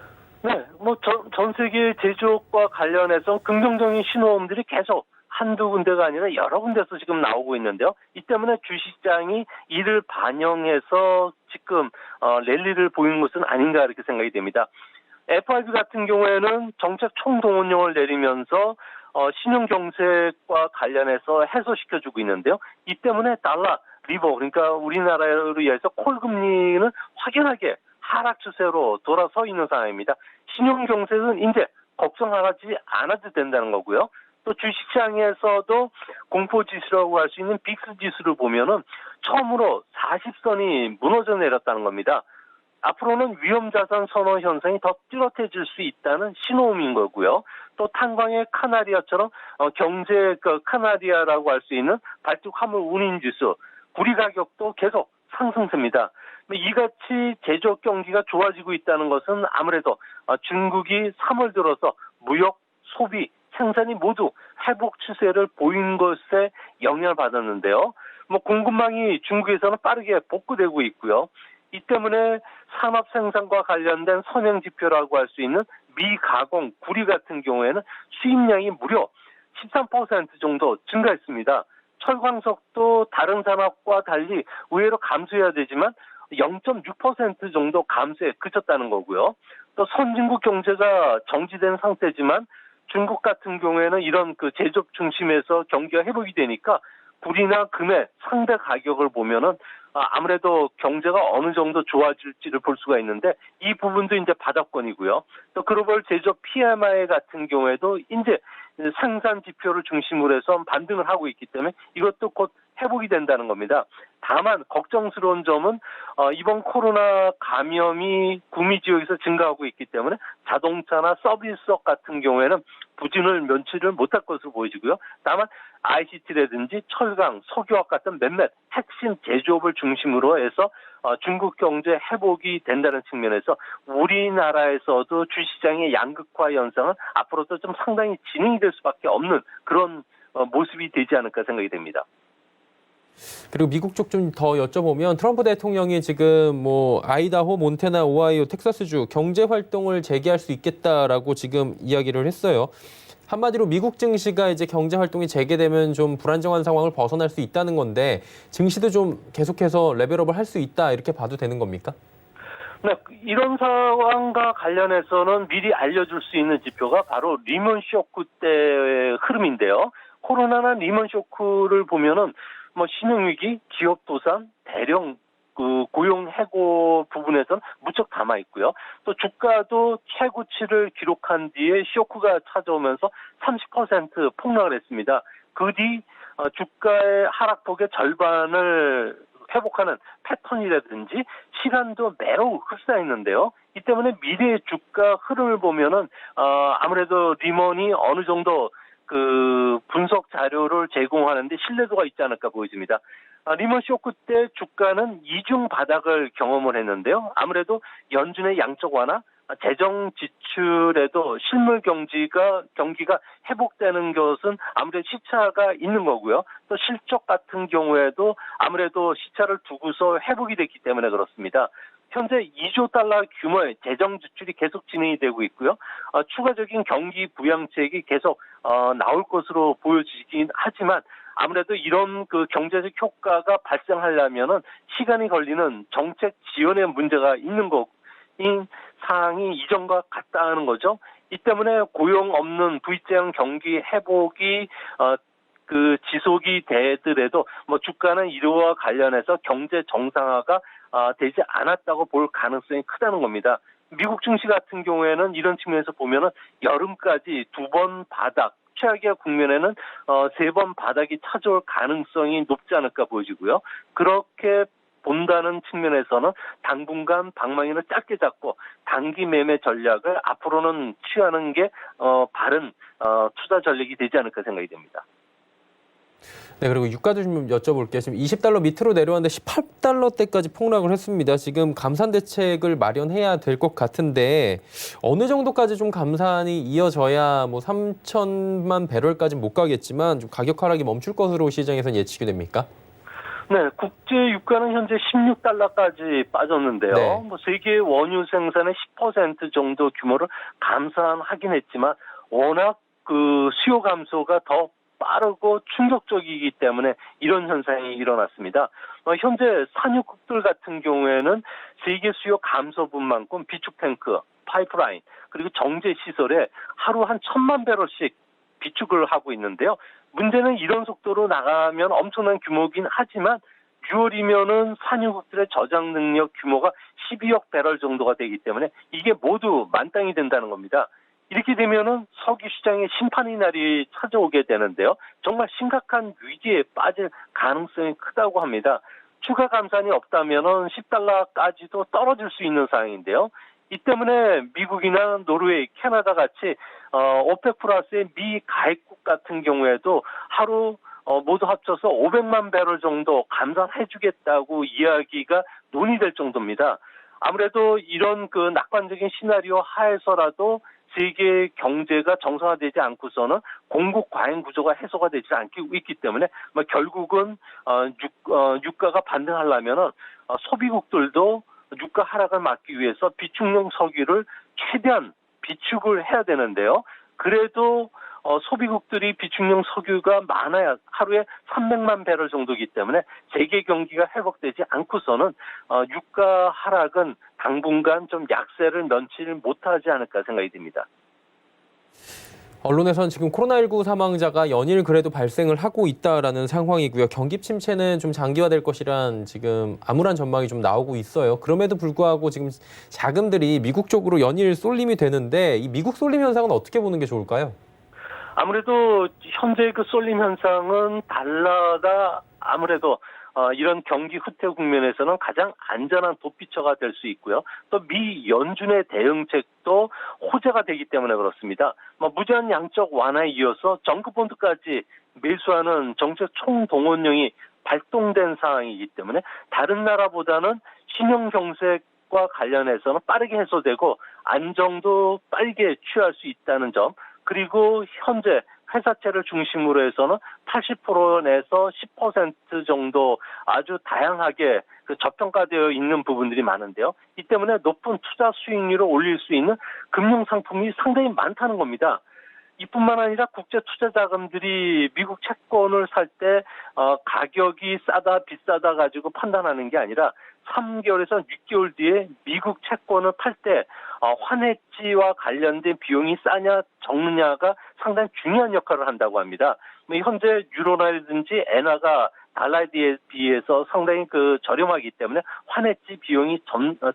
네, 뭐 전 세계 제조업과 관련해서 긍정적인 신호음들이 계속 한두 군데가 아니라 여러 군데서 지금 나오고 있는데요. 이 때문에 주식시장이 이를 반영해서 지금 랠리를 보이는 것은 아닌가 이렇게 생각이 됩니다. FRB 같은 경우에는 정책 총동원령을 내리면서 신용경색과 관련해서 해소시켜주고 있는데요. 이 때문에 달러, 리버, 그러니까 우리나라로 의해서 콜금리는 확연하게 하락 추세로 돌아서 있는 상황입니다. 신용경색은 이제 걱정하지 않아도 된다는 거고요. 또 주식시장에서도 공포지수라고 할 수 있는 빅스 지수를 보면은 처음으로 40선이 무너져 내렸다는 겁니다. 앞으로는 위험자산 선호 현상이 더 뚜렷해질 수 있다는 신호음인 거고요. 또 탄광의 카나리아처럼 경제 카나리아라고 할 수 있는 발주 화물 운임 지수, 구리 가격도 계속 상승세입니다. 이같이 제조업 경기가 좋아지고 있다는 것은 아무래도 중국이 3월 들어서 무역, 소비, 생산이 모두 회복 추세를 보인 것에 영향을 받았는데요. 뭐 공급망이 중국에서는 빠르게 복구되고 있고요. 이 때문에 산업 생산과 관련된 선행 지표라고 할 수 있는 미가공 구리 같은 경우에는 수입량이 무려 13% 정도 증가했습니다. 철광석도 다른 산업과 달리 의외로 감소해야 되지만 0.6% 정도 감소에 그쳤다는 거고요. 또 선진국 경제가 정지된 상태지만 중국 같은 경우에는 이런 그 제조업 중심에서 경기가 회복이 되니까 구리나 금의 상대 가격을 보면은 아무래도 경제가 어느 정도 좋아질지를 볼 수가 있는데 이 부분도 이제 바닥권이고요. 또 글로벌 제조업 PMI 같은 경우에도 이제 생산 지표를 중심으로 해서 반등을 하고 있기 때문에 이것도 곧 회복이 된다는 겁니다. 다만 걱정스러운 점은 이번 코로나 감염이 구미 지역에서 증가하고 있기 때문에 자동차나 서비스업 같은 경우에는 부진을 면치를 못할 것으로 보여지고요. 다만 ICT라든지 철강, 석유화학 같은 몇몇 핵심 제조업을 중심으로 해서 중국 경제 회복이 된다는 측면에서 우리나라에서도 주시장의 양극화 현상은 앞으로도 좀 상당히 진행이 될 수밖에 없는 그런 모습이 되지 않을까 생각이 됩니다. 그리고 미국 쪽 좀 더 여쭤보면 트럼프 대통령이 지금 뭐 아이다호, 몬태나, 오하이오, 텍사스주 경제 활동을 재개할 수 있겠다라고 지금 이야기를 했어요. 한마디로 미국 증시가 이제 경제 활동이 재개되면 좀 불안정한 상황을 벗어날 수 있다는 건데 증시도 좀 계속해서 레벨업을 할 수 있다 이렇게 봐도 되는 겁니까? 네, 이런 상황과 관련해서는 미리 알려줄 수 있는 지표가 바로 리먼 쇼크 때의 흐름인데요. 코로나나 리먼 쇼크를 보면은 뭐 신용위기, 기업 도산, 대령 고용 해고 부분에서는 무척 담아 있고요. 또 주가도 최고치를 기록한 뒤에 쇼크가 찾아오면서 30% 폭락을 했습니다. 그 뒤 주가의 하락폭의 절반을 회복하는 패턴이라든지 시간도 매우 흡사했는데요. 이 때문에 미래의 주가 흐름을 보면은 아무래도 리먼이 어느 정도 그 분석 자료를 제공하는데 신뢰도가 있지 않을까 보여집니다. 리먼 쇼크 때 주가는 이중 바닥을 경험을 했는데요. 아무래도 연준의 양적 완화, 재정 지출에도 실물 경기가 회복되는 것은 아무래도 시차가 있는 거고요. 또 실적 같은 경우에도 아무래도 시차를 두고서 회복이 됐기 때문에 그렇습니다. 현재 2조 달러 규모의 재정 지출이 계속 진행이 되고 있고요. 추가적인 경기 부양책이 계속 나올 것으로 보여지긴 하지만 아무래도 이런 그 경제적 효과가 발생하려면은 시간이 걸리는 정책 지원의 문제가 있는 거인 상황이 이전과 같다는 거죠. 이 때문에 고용 없는 V자형 경기 회복이 그 지속이 되더라도 뭐 주가는 이와 관련해서 경제 정상화가 되지 않았다고 볼 가능성이 크다는 겁니다. 미국 증시 같은 경우에는 이런 측면에서 보면은 여름까지 두 번 바닥 최악의 국면에는 3번 바닥이 찾아올 가능성이 높지 않을까 보여지고요. 그렇게 본다는 측면에서는 당분간 방망이를 짧게 잡고 단기 매매 전략을 앞으로는 취하는 게 바른 투자 전략이 되지 않을까 생각이 됩니다. 네, 그리고 유가도 좀 여쭤볼게요. 지금 20달러 밑으로 내려왔는데 18달러대까지 폭락을 했습니다. 지금 감산 대책을 마련해야 될 것 같은데 어느 정도까지 좀 감산이 이어져야 뭐 3천만 배럴까지 못 가겠지만 좀 가격 하락이 멈출 것으로 시장에서는 예측이 됩니까? 네, 국제 유가는 현재 16달러까지 빠졌는데요. 네. 뭐 세계 원유 생산의 10% 정도 규모를 감산하긴 했지만 워낙 그 수요 감소가 더 빠르고 충격적이기 때문에 이런 현상이 일어났습니다. 현재 산유국들 같은 경우에는 세계 수요 감소분만큼 비축 탱크, 파이프라인, 그리고 정제 시설에 하루 한 1,000만 배럴씩 비축을 하고 있는데요. 문제는 이런 속도로 나가면 엄청난 규모긴 하지만 6월이면은 산유국들의 저장 능력 규모가 12억 배럴 정도가 되기 때문에 이게 모두 만땅이 된다는 겁니다. 이렇게 되면은 석유 시장에 심판의 날이 찾아오게 되는데요. 정말 심각한 위기에 빠질 가능성이 크다고 합니다. 추가 감산이 없다면은 10달러까지도 떨어질 수 있는 상황인데요. 이 때문에 미국이나 노르웨이, 캐나다 같이 오펙 플러스의 미 가입국 같은 경우에도 하루 모두 합쳐서 500만 배럴 정도 감산해주겠다고 이야기가 논의될 정도입니다. 아무래도 이런 그 낙관적인 시나리오 하에서라도 세계 경제가 정상화되지 않고서는 공급 과잉 구조가 해소가 되지 않고 있기 때문에 결국은 유가가 반등하려면은 소비국들도 유가 하락을 막기 위해서 비축용 석유를 최대한 비축을 해야 되는데요. 그래도 소비국들이 비축용 석유가 많아야 하루에 300만 배럴 정도이기 때문에 세계 경기가 회복되지 않고서는 유가 하락은 당분간 좀 약세를 면치를 못하지 않을까 생각이 듭니다. 언론에서는 지금 코로나19 사망자가 연일 그래도 발생을 하고 있다라는 상황이고요. 경기 침체는 좀 장기화될 것이란 지금 암울한 전망이 좀 나오고 있어요. 그럼에도 불구하고 지금 자금들이 미국 쪽으로 연일 쏠림이 되는데 이 미국 쏠림 현상은 어떻게 보는 게 좋을까요? 아무래도 현재 그 쏠림 현상은 달러가 아무래도 이런 경기 후퇴 국면에서는 가장 안전한 도피처가 될 수 있고요. 또 미 연준의 대응책도 호재가 되기 때문에 그렇습니다. 무제한 양적 완화에 이어서 정부본드까지 매수하는 정책 총동원령이 발동된 상황이기 때문에 다른 나라보다는 신용 경색과 관련해서는 빠르게 해소되고 안정도 빠르게 취할 수 있다는 점, 그리고 현재 회사채를 중심으로 해서는 80%에서 10% 정도 아주 다양하게 그 저평가되어 있는 부분들이 많은데요. 이 때문에 높은 투자 수익률을 올릴 수 있는 금융 상품이 상당히 많다는 겁니다. 이뿐만 아니라 국제 투자 자금들이 미국 채권을 살 때 가격이 싸다 비싸다 가지고 판단하는 게 아니라 3개월에서 6개월 뒤에 미국 채권을 팔 때 환해지와 관련된 비용이 싸냐 적느냐가 상당히 중요한 역할을 한다고 합니다. 현재 유로라든지 엔화가 달러에 비해서 상당히 그 저렴하기 때문에 환해지 비용이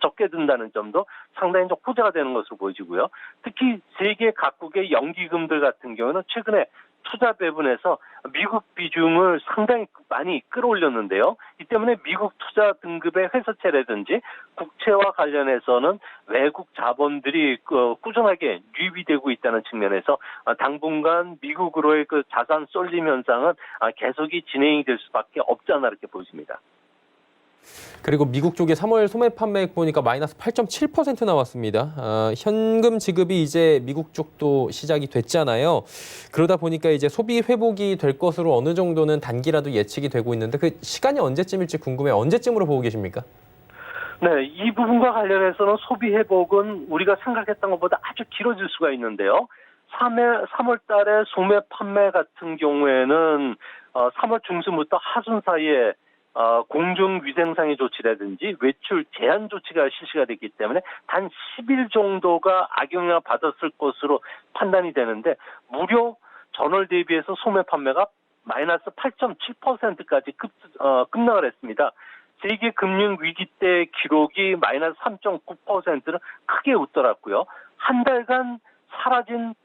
적게 든다는 점도 상당히 좀 호재가 되는 것으로 보여지고요. 특히 세계 각국의 연기금들 같은 경우는 최근에 투자 배분에서 미국 비중을 상당히 많이 끌어올렸는데요. 이 때문에 미국 투자 등급의 회사채라든지 국채와 관련해서는 외국 자본들이 꾸준하게 유입이 되고 있다는 측면에서 당분간 미국으로의 그 자산 쏠림 현상은 계속이 진행이 될 수밖에 없지 않나 이렇게 보여집니다. 그리고 미국 쪽의 3월 소매 판매액 보니까 마이너스 8.7% 나왔습니다. 현금 지급이 이제 미국 쪽도 시작이 됐잖아요. 그러다 보니까 이제 소비 회복이 될 것으로 어느 정도는 단기라도 예측이 되고 있는데 그 시간이 언제쯤일지 궁금해요. 언제쯤으로 보고 계십니까? 네, 이 부분과 관련해서는 소비 회복은 우리가 생각했던 것보다 아주 길어질 수가 있는데요. 3월 달에 소매 판매 같은 경우에는 3월 중순부터 하순 사이에 공중위생상의 조치라든지 외출 제한 조치가 실시가 됐기 때문에 단 10일 정도가 악영향을 받았을 것으로 판단이 되는데 무려 전월 대비해서 소매 판매가 마이너스 8.7%까지 급락을 했습니다. 세계 금융 위기 때 기록이 마이너스 3.9%는 크게 웃돌았고요. 한 달간 사라진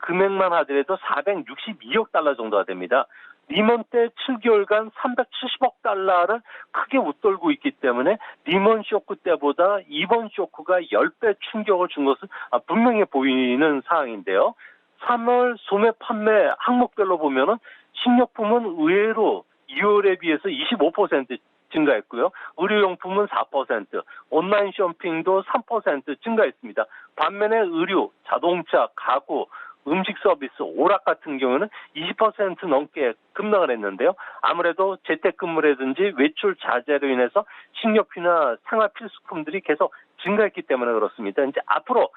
금액만 하더라도 462억 달러 정도가 됩니다. 리먼 때 7개월간 370억 달러를 크게 웃돌고 있기 때문에 리먼 쇼크 때보다 이번 쇼크가 10배 충격을 준 것은 분명히 보이는 상황인데요. 3월 소매 판매 항목별로 보면은 식료품은 의외로 2월에 비해서 25% 증가했고요. 의료용품은 4%, 온라인 쇼핑도 3% 증가했습니다. 반면에 의류, 자동차, 가구, 음식 서비스, 오락 같은 경우는 20% 넘게 급락을 했는데요. 아무래도 재택근무라든지 외출 자제로 인해서 식료품이나 생활 필수품들이 계속 증가했기 때문에 그렇습니다. 이제 앞으로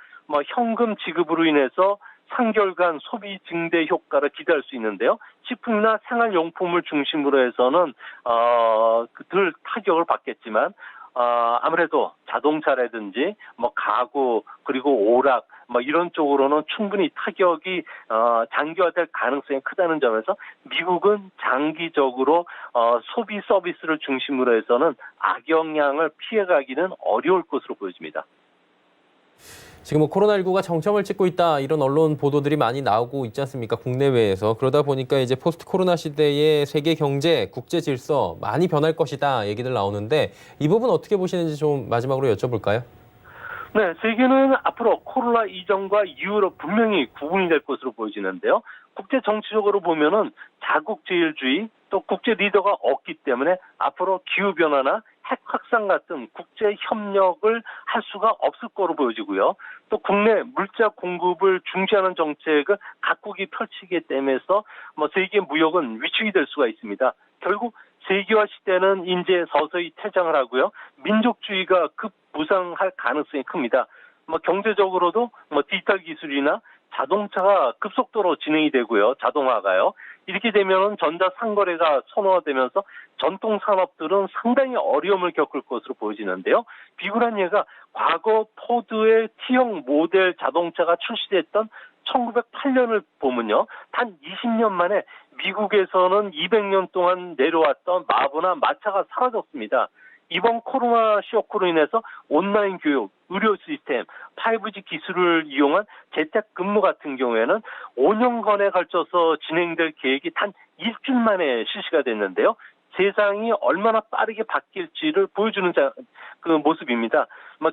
현금 지급으로 인해서 3개월간 소비 증대 효과를 기대할 수 있는데요. 식품이나 생활용품을 중심으로 해서는 덜 타격을 받겠지만 아무래도 자동차라든지 가구 그리고 오락 이런 쪽으로는 충분히 타격이 장기화될 가능성이 크다는 점에서 미국은 장기적으로 소비 서비스를 중심으로 해서는 악영향을 피해가기는 어려울 것으로 보여집니다. 지금 코로나19가 정점을 찍고 있다 이런 언론 보도들이 많이 나오고 있지 않습니까? 국내외에서. 그러다 보니까 이제 포스트 코로나 시대의 세계 경제, 국제 질서 많이 변할 것이다 얘기들 나오는데 이 부분 어떻게 보시는지 좀 마지막으로 여쭤볼까요? 네, 세계는 앞으로 코로나 이전과 이후로 분명히 구분이 될 것으로 보여지는데요. 국제 정치적으로 보면은 자국제일주의 또 국제 리더가 없기 때문에 앞으로 기후변화나 핵 확산 같은 국제 협력을 할 수가 없을 거로 보여지고요. 또 국내 물자 공급을 중시하는 정책을 각국이 펼치게 되면서 세계 무역은 위축이 될 수가 있습니다. 결국 세계화 시대는 이제 서서히 퇴장을 하고요. 민족주의가 급부상할 가능성이 큽니다. 경제적으로도 디지털 기술이나 자동차가 급속도로 진행이 되고요. 자동화가요. 이렇게 되면 전자상거래가 선호화되면서 전통 산업들은 상당히 어려움을 겪을 것으로 보여지는데요. 비굴한 예가 과거 포드의 T형 모델 자동차가 출시됐던 1908년을 보면요. 단 20년 만에 미국에서는 200년 동안 내려왔던 마부나 마차가 사라졌습니다. 이번 코로나 쇼크로 인해서 온라인 교육, 의료 시스템, 5G 기술을 이용한 재택근무 같은 경우에는 5년간에 걸쳐서 진행될 계획이 단 일주일 만에 실시가 됐는데요. 세상이 얼마나 빠르게 바뀔지를 보여주는 그 모습입니다.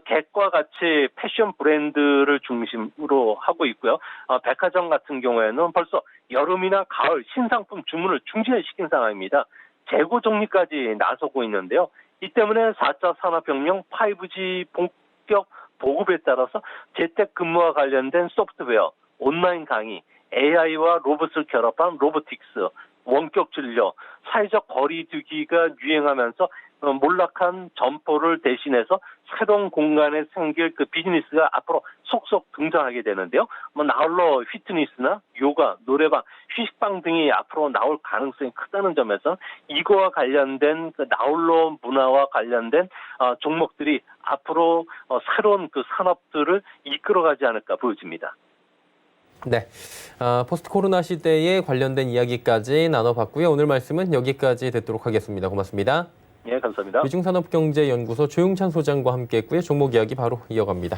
객과 같이 패션 브랜드를 중심으로 하고 있고요. 백화점 같은 경우에는 벌써 여름이나 가을 신상품 주문을 중지시킨 상황입니다. 재고 정리까지 나서고 있는데요. 이 때문에 4차 산업혁명 5G 본격 보급에 따라서 재택근무와 관련된 소프트웨어, 온라인 강의, AI와 로봇을 결합한 로보틱스, 원격 진료, 사회적 거리두기가 유행하면서 몰락한 점포를 대신해서 새로운 공간에 생길 그 비즈니스가 앞으로 속속 등장하게 되는데요. 나홀로 피트니스나 요가, 노래방, 휴식방 등이 앞으로 나올 가능성이 크다는 점에서 이거와 관련된 그 나홀로 문화와 관련된 종목들이 앞으로 새로운 그 산업들을 이끌어가지 않을까 보여집니다. 네, 포스트 코로나 시대에 관련된 이야기까지 나눠봤고요. 오늘 말씀은 여기까지 듣도록 하겠습니다. 고맙습니다. 예, 감사합니다. 위중산업경제연구소 조용찬 소장과 함께했고요. 종목 이야기 바로 이어갑니다.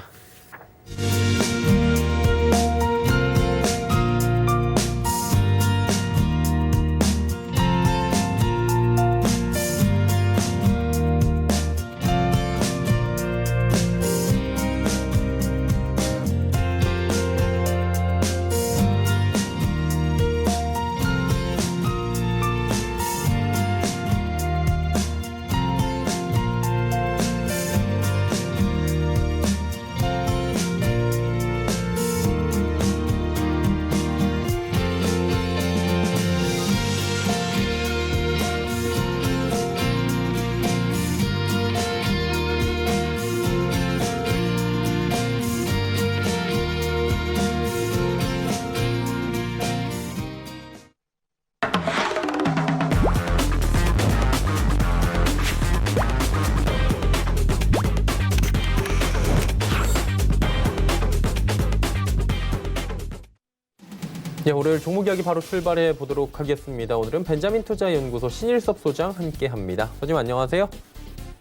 네, 월요일 종목 이야기 바로 출발해 보도록 하겠습니다. 오늘은 벤자민 투자연구소 신일섭 소장 함께합니다. 소장님 안녕하세요.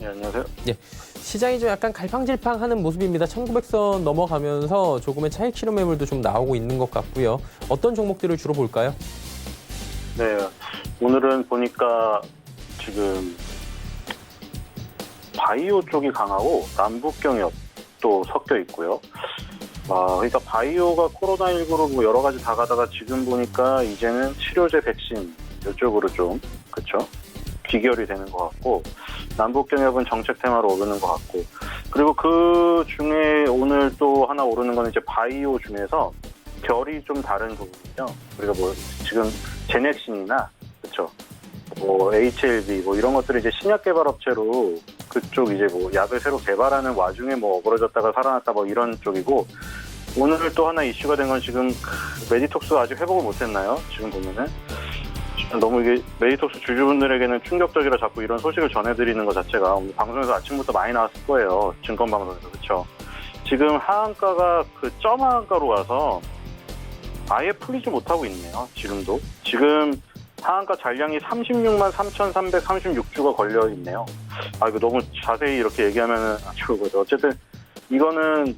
네, 안녕하세요. 시장이 좀 약간 갈팡질팡하는 모습입니다. 1900선 넘어가면서 조금의 차익 실현 매물도 좀 나오고 있는 것 같고요. 어떤 종목들을 주로 볼까요? 네, 오늘은 보니까 지금 바이오 쪽이 강하고 남북경협도 섞여 있고요. 그러니까 바이오가 코로나19로 뭐 여러 가지 다 가다가 지금 보니까 이제는 치료제, 백신 이쪽으로 좀 그렇죠. 귀결이 되는 것 같고 남북경협은 정책 테마로 오르는 것 같고 그리고 그 중에 오늘 또 하나 오르는 건 이제 바이오 중에서 결이 좀 다른 부분이죠. 우리가 뭐 지금 제넥신이나 그렇죠. 뭐 HLB 뭐 이런 것들이 이제 신약 개발 업체로 그쪽 이제 뭐 약을 새로 개발하는 와중에 뭐 어그러졌다가 살아났다 뭐 이런 쪽이고 오늘 또 하나 이슈가 된 건 지금 메디톡스가 아직 회복을 못했나요? 지금 보면은 너무 이게 메디톡스 주주분들에게는 충격적이라 자꾸 이런 소식을 전해드리는 것 자체가 오늘 방송에서 아침부터 많이 나왔을 거예요. 증권방송에서 그렇죠. 지금 하한가가 그 점하한가로 와서 아예 풀리지 못하고 있네요. 지금도. 지금 하한가 잔량이 36만 3,336주가 걸려 있네요. 이거 너무 자세히 이렇게 얘기하면은 아쉬울 거죠. 어쨌든 이거는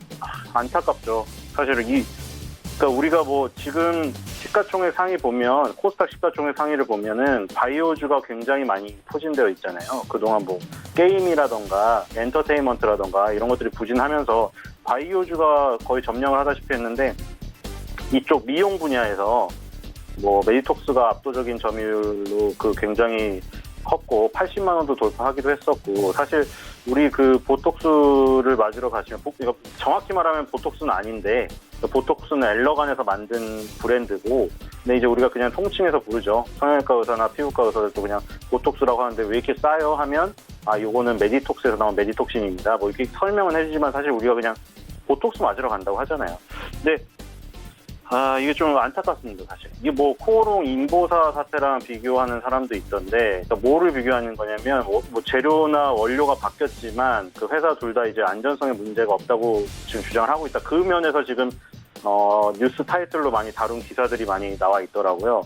안타깝죠. 사실은 그러니까 우리가 뭐 지금 시가총액 상위 보면 코스닥 시가총액 상위를 보면은 바이오주가 굉장히 많이 포진되어 있잖아요. 그동안 뭐 게임이라던가 엔터테인먼트라던가 이런 것들이 부진하면서 바이오주가 거의 점령을 하다시피 했는데 이쪽 미용 분야에서 뭐 메디톡스가 압도적인 점유율로 그 굉장히 컸고 80만 원도 돌파하기도 했었고 사실 우리 그 보톡스를 맞으러 가시면 이거 정확히 말하면 보톡스는 아닌데 보톡스는 엘러간에서 만든 브랜드고 근데 이제 우리가 그냥 통칭해서 부르죠. 성형외과 의사나 피부과 의사들도 그냥 보톡스라고 하는데 왜 이렇게 싸요 하면 요거는 메디톡스에서 나온 메디톡신입니다. 뭐 이렇게 설명은 해주지만 사실 우리가 그냥 보톡스 맞으러 간다고 하잖아요. 근데 이게 좀 안타깝습니다, 사실. 이게 뭐, 코오롱 인보사 사태랑 비교하는 사람도 있던데, 그러니까 뭐를 비교하는 거냐면, 뭐 재료나 원료가 바뀌었지만, 그 회사 둘 다 이제 안전성에 문제가 없다고 지금 주장을 하고 있다. 그 면에서 지금, 뉴스 타이틀로 많이 다룬 기사들이 많이 나와 있더라고요.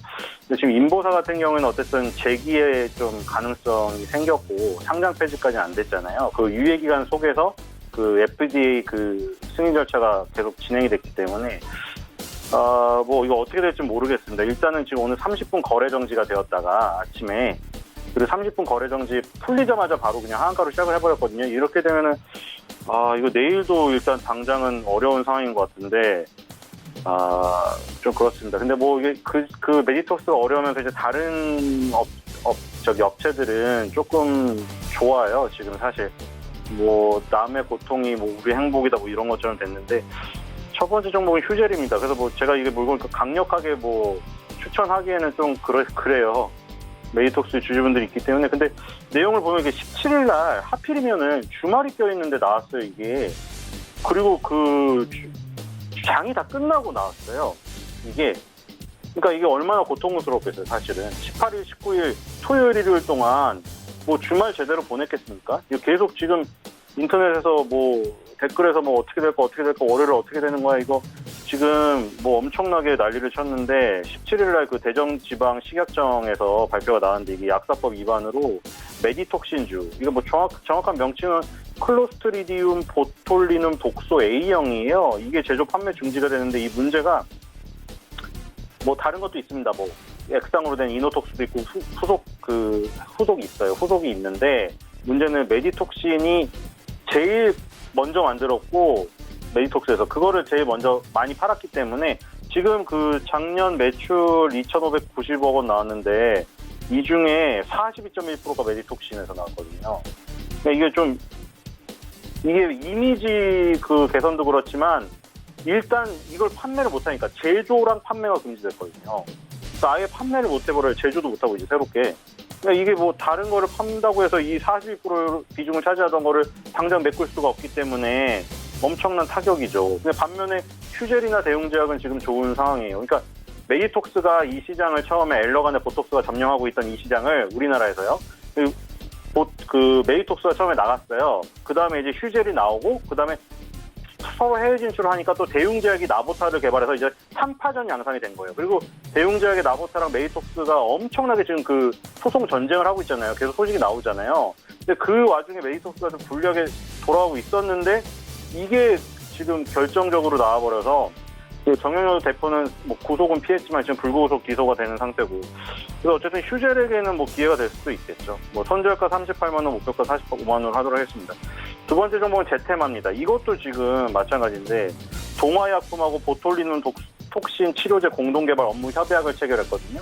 근데 지금 인보사 같은 경우는 어쨌든 재기에 좀 가능성이 생겼고, 상장 폐지까지는 안 됐잖아요. 그 유예기간 속에서 그 FDA 그 승인 절차가 계속 진행이 됐기 때문에, 뭐 이거 어떻게 될지 모르겠습니다. 일단은 지금 오늘 30분 거래 정지가 되었다가 아침에 그리고 30분 거래 정지 풀리자마자 바로 그냥 하한가로 시작을 해버렸거든요. 이렇게 되면은 이거 내일도 일단 당장은 어려운 상황인 것 같은데 좀 그렇습니다. 근데 뭐 이게 그 메디톡스가 어려우면서 이제 다른 업체들은 조금 좋아요. 지금 사실 뭐 남의 고통이 뭐 우리 행복이다 뭐 이런 것처럼 됐는데. 첫 번째 종목은 휴젤입니다. 그래서 뭐 제가 이게 물건 강력하게 뭐 추천하기에는 좀 그래요. 메디톡스 주주분들이 있기 때문에. 근데 내용을 보면 이게 17일 날 하필이면은 주말이 껴있는데 나왔어요, 이게. 그리고 그 장이 다 끝나고 나왔어요. 그러니까 이게 얼마나 고통스럽겠어요, 사실은. 18일, 19일, 토요일, 일요일 동안 뭐 주말 제대로 보냈겠습니까? 계속 지금 인터넷에서 뭐 댓글에서 뭐 어떻게 될까 월요일 어떻게 되는 거야 이거 지금 뭐 엄청나게 난리를 쳤는데 17일 날 그 대전지방 식약청에서 발표가 나왔는데 이게 약사법 위반으로 메디톡신주 이거 뭐 정확한 명칭은 클로스트리디움 보톨리눔 독소 A형이에요. 이게 제조 판매 중지가 되는데 이 문제가 뭐 다른 것도 있습니다. 뭐 액상으로 된 이노톡스도 있고 후속이 있어요. 후속이 있는데 문제는 메디톡신이 제일 먼저 만들었고 메디톡스에서 그거를 제일 먼저 많이 팔았기 때문에 지금 그 작년 매출 2,590억 원 나왔는데 이 중에 42.1%가 메디톡신에서 나왔거든요. 그러니까 이게 이미지 그 개선도 그렇지만 일단 이걸 판매를 못하니까 제조랑 판매가 금지됐거든요. 그러니까 아예 판매를 못해버려요. 제조도 못하고 이제 새롭게. 그러니까 이게 뭐 다른 거를 판다고 해서 이 42% 비중을 차지하던 거를 당장 메꿀 수가 없기 때문에 엄청난 타격이죠. 근데 반면에 휴젤이나 대웅제약은 지금 좋은 상황이에요. 그러니까 메디톡스가 이 시장을 처음에 엘러간의 보톡스가 점령하고 있던 이 시장을 우리나라에서요. 그 메디톡스가 처음에 나갔어요. 그 다음에 이제 휴젤이 나오고 그 다음에 서로 해외 진출을 하니까 또 대웅제약이 나보타를 개발해서 이제 3파전 양상이 된 거예요. 그리고 대웅제약의 나보타랑 메디톡스가 엄청나게 지금 그 소송 전쟁을 하고 있잖아요. 계속 소식이 나오잖아요. 근데 그 와중에 메이소스가 좀 불리하게 돌아오고 있었는데 이게 지금 결정적으로 나와버려서 정영효 대표는 뭐 구속은 피했지만 지금 불구속 기소가 되는 상태고, 그래서 어쨌든 휴젤에게는 뭐 기회가 될 수도 있겠죠. 뭐 선저가 38만 원, 목표가 45만 원 하도록 하겠습니다. 두 번째 종목은 제테마입니다. 이것도 지금 마찬가지인데 동화약품하고 보톨리눔 톡신 치료제 공동개발 업무 협약을 체결했거든요.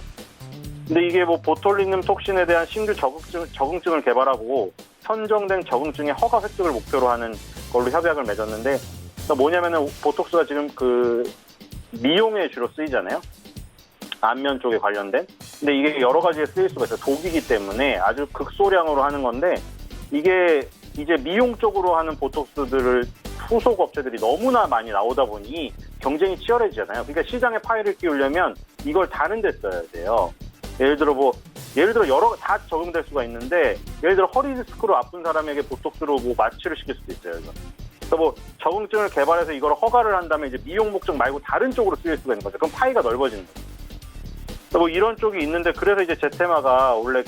근데 이게 뭐 보톨리눔 톡신에 대한 신규 적응증을 개발하고 선정된 적응증의 허가 획득을 목표로 하는 걸로 협약을 맺었는데, 그러니까 뭐냐면은 보톡스가 지금 그 미용에 주로 쓰이잖아요. 안면 쪽에 관련된. 근데 이게 여러 가지에 쓰일 수가 있어요. 독이기 때문에 아주 극소량으로 하는 건데, 이게 이제 미용 쪽으로 하는 보톡스들을 후속 업체들이 너무나 많이 나오다 보니 경쟁이 치열해지잖아요. 그러니까 시장에 파일을 띄우려면 이걸 다른 데 써야 돼요. 예를 들어 여러 다 적용될 수가 있는데, 예를 들어 허리 디스크로 아픈 사람에게 보톡스로 뭐 마취를 시킬 수도 있어요. 그래서 뭐 적응증을 개발해서 이걸 허가를 한다면 이제 미용 목적 말고 다른 쪽으로 쓰일 수가 있는 거죠. 그럼 파이가 넓어지는 거죠. 뭐 이런 쪽이 있는데, 그래서 이제 제테마가 원래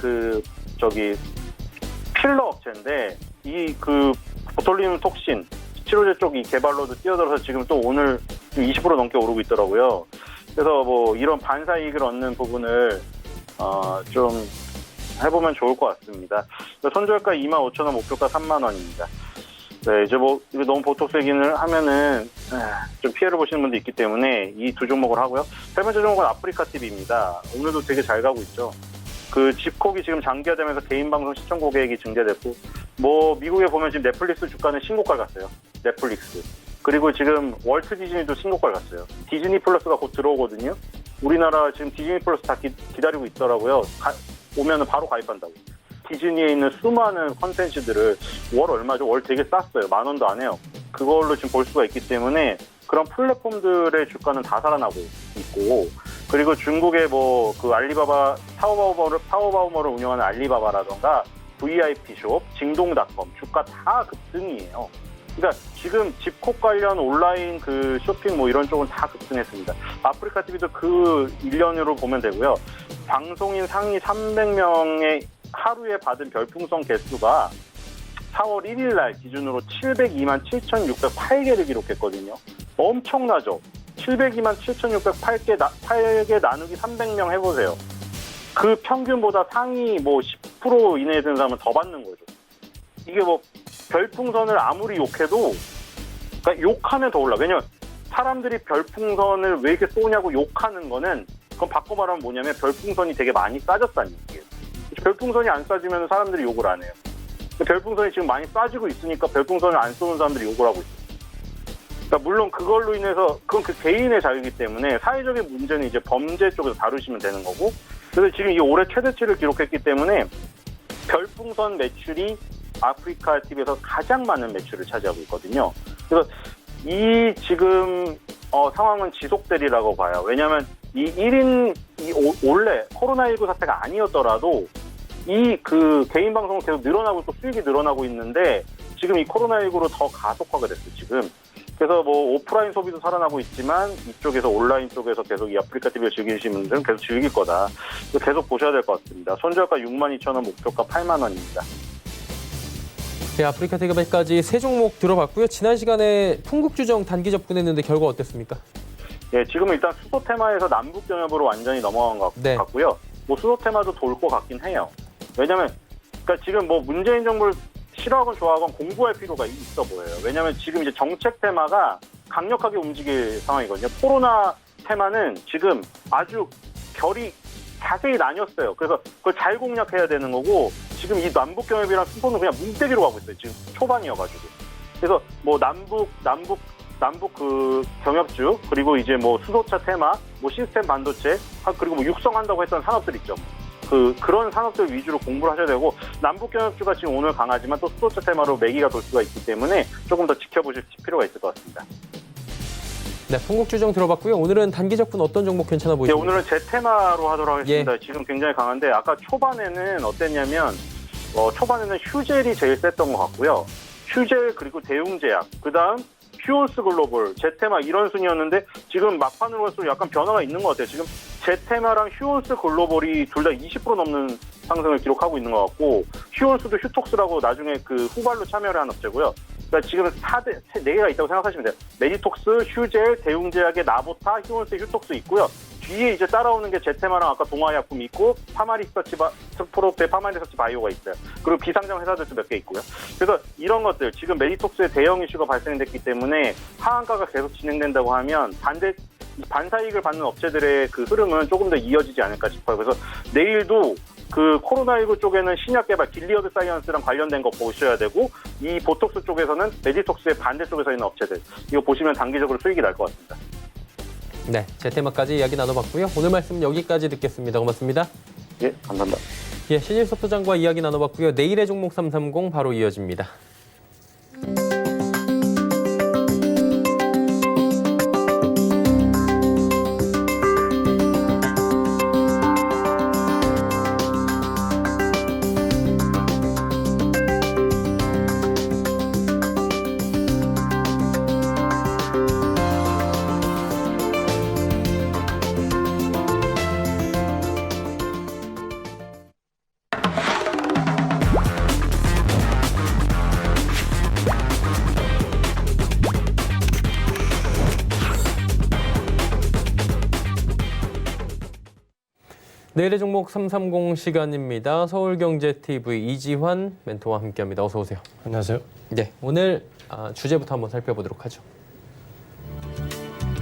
필러 업체인데 이 그 보톨리눔 톡신 치료제 쪽 이 개발로도 뛰어들어서 지금 또 오늘 20% 넘게 오르고 있더라고요. 그래서 뭐 이런 반사 이익을 얻는 부분을 좀 해보면 좋을 것 같습니다. 선저가 25,000원, 목표가 3만 원입니다. 네, 이제 뭐 이거 너무 보톡스 얘기를 하면은 좀 피해를 보시는 분도 있기 때문에 이 두 종목을 하고요. 세 번째 종목은 아프리카 TV입니다. 오늘도 되게 잘 가고 있죠. 그 집콕이 지금 장기화되면서 개인 방송 시청 고객이 증대됐고, 뭐 미국에 보면 지금 넷플릭스 주가는 신고가를 갔어요. 넷플릭스. 그리고 지금 월트 디즈니도 신고가를 갔어요. 디즈니 플러스가 곧 들어오거든요. 우리나라 지금 디즈니 플러스 다 기다리고 있더라고요. 오면은 바로 가입한다고. 디즈니에 있는 수많은 컨텐츠들을 월 얼마죠? 월 되게 쌌어요. 10,000원도 안 해요. 그걸로 지금 볼 수가 있기 때문에 그런 플랫폼들의 주가는 다 살아나고 있고, 그리고 중국의 뭐 그 알리바바 타오바오머를 운영하는 알리바바라던가 VIP숍, 징동닷컴 주가 다 급등이에요. 그러니까 지금 집콕 관련 온라인 그 쇼핑 뭐 이런 쪽은 다 급등했습니다. 아프리카 TV도 그 일련으로 보면 되고요. 방송인 상위 300명의 하루에 받은 별풍선 개수가 4월 1일 날 기준으로 702만 7,608개를 기록했거든요. 엄청나죠? 702만 7,608개 나누기 300명 해보세요. 그 평균보다 상위 뭐 10% 이내에 드는 사람은 더 받는 거죠. 이게 뭐 별풍선을 아무리 욕해도, 그러니까 욕하면 더 올라. 왜냐면 사람들이 별풍선을 왜 이렇게 쏘냐고 욕하는 거는, 그건 바꿔 말하면 뭐냐면 별풍선이 되게 많이 싸졌다는 얘기예요. 별풍선이 안 싸지면 사람들이 욕을 안 해요. 별풍선이 지금 많이 싸지고 있으니까 별풍선을 안 쏘는 사람들이 욕을 하고 있어요. 그러니까 물론 그걸로 인해서 그건 그 개인의 자유이기 때문에 사회적인 문제는 이제 범죄 쪽에서 다루시면 되는 거고, 그래서 지금 이 올해 최대치를 기록했기 때문에 별풍선 매출이 아프리카 TV에서 가장 많은 매출을 차지하고 있거든요. 그래서 이 지금 상황은 지속되리라고 봐요. 왜냐하면 원래 코로나19 사태가 아니었더라도 이 그 개인 방송은 계속 늘어나고 또 수익이 늘어나고 있는데, 지금 이 코로나19로 더 가속화가 됐어요, 지금. 그래서 뭐 오프라인 소비도 살아나고 있지만 이쪽에서 온라인 쪽에서 계속 이 아프리카 TV를 즐기시는 분들은 계속 즐길 거다. 계속 보셔야 될 것 같습니다. 손절가 62,000원, 목표가 8만 원입니다. 네, 아프리카 TV까지 세 종목 들어봤고요. 지난 시간에 풍국주정 단기 접근했는데 결과 어땠습니까? 예, 지금 일단 수소 테마에서 남북 경협으로 완전히 넘어간 것 네. 같고요. 뭐 수소 테마도 돌 것 같긴 해요. 왜냐면 그러니까 지금 뭐 문재인 정부를 싫어하건 좋아하건 공부할 필요가 있어 보여요. 왜냐하면 지금 이제 정책 테마가 강력하게 움직일 상황이거든요. 코로나 테마는 지금 아주 결이 자세히 나뉘었어요. 그래서 그걸 잘 공략해야 되는 거고, 지금 이 남북 경협이랑 수소는 그냥 뭉때기로 가고 있어요. 지금 초반이어가지고. 그래서 뭐 남북 그 경협주, 그리고 이제 뭐 수소차 테마, 뭐 시스템 반도체, 그리고 뭐 육성한다고 했던 산업들 있죠. 그런 산업들 위주로 공부를 하셔야 되고, 남북 경협주가 지금 오늘 강하지만 또 수소차 테마로 매기가 돌 수가 있기 때문에 조금 더 지켜보실 필요가 있을 것 같습니다. 네, 풍국주정 들어봤고요. 오늘은 단기 접근 어떤 종목 괜찮아 네, 보이십니까? 오늘은 제 테마로 하도록 하겠습니다. 예. 지금 굉장히 강한데, 아까 초반에는 어땠냐면 초반에는 휴젤이 제일 셌던 것 같고요. 휴젤, 그리고 대웅제약, 그다음 퓨어스 글로벌, 제테마 이런 순이었는데, 지금 막판으로 갈수록 약간 변화가 있는 것 같아요. 지금 제테마랑 휴어스 글로벌이 둘 다 20% 넘는 상승을 기록하고 있는 것 같고, 휴원수도 휴톡스라고 나중에 그 후발로 참여를 한 업체고요. 그러니까 지금 4개가 있다고 생각하시면 돼요. 메디톡스, 휴젤, 대웅제약의 나보타, 휴원스, 휴톡스 있고요. 뒤에 이제 따라오는 게 제테마랑 아까 동아약품이 있고, 파마리서치 바이오가 있어요. 그리고 비상장 회사들도 몇 개 있고요. 그래서 이런 것들, 지금 메디톡스의 대형 이슈가 발생됐기 때문에 하한가가 계속 진행된다고 하면 반사이익을 받는 업체들의 그 흐름은 조금 더 이어지지 않을까 싶어요. 그래서 내일도 그 코로나19 쪽에는 신약 개발, 길리어드 사이언스랑 관련된 거 보셔야 되고, 이 보톡스 쪽에서는 메디톡스의 반대쪽에서 있는 업체들, 이거 보시면 단기적으로 수익이 날 것 같습니다. 네, 제테마까지 이야기 나눠봤고요. 오늘 말씀 여기까지 듣겠습니다. 고맙습니다. 예, 감사합니다. 예, 신일섭 소장과 이야기 나눠봤고요. 내일의 종목 330 바로 이어집니다. 내일의 종목 330 시간입니다. 서울경제TV 이지환 멘토와 함께합니다. 어서 오세요. 안녕하세요. 네, 오늘 주제부터 한번 살펴보도록 하죠.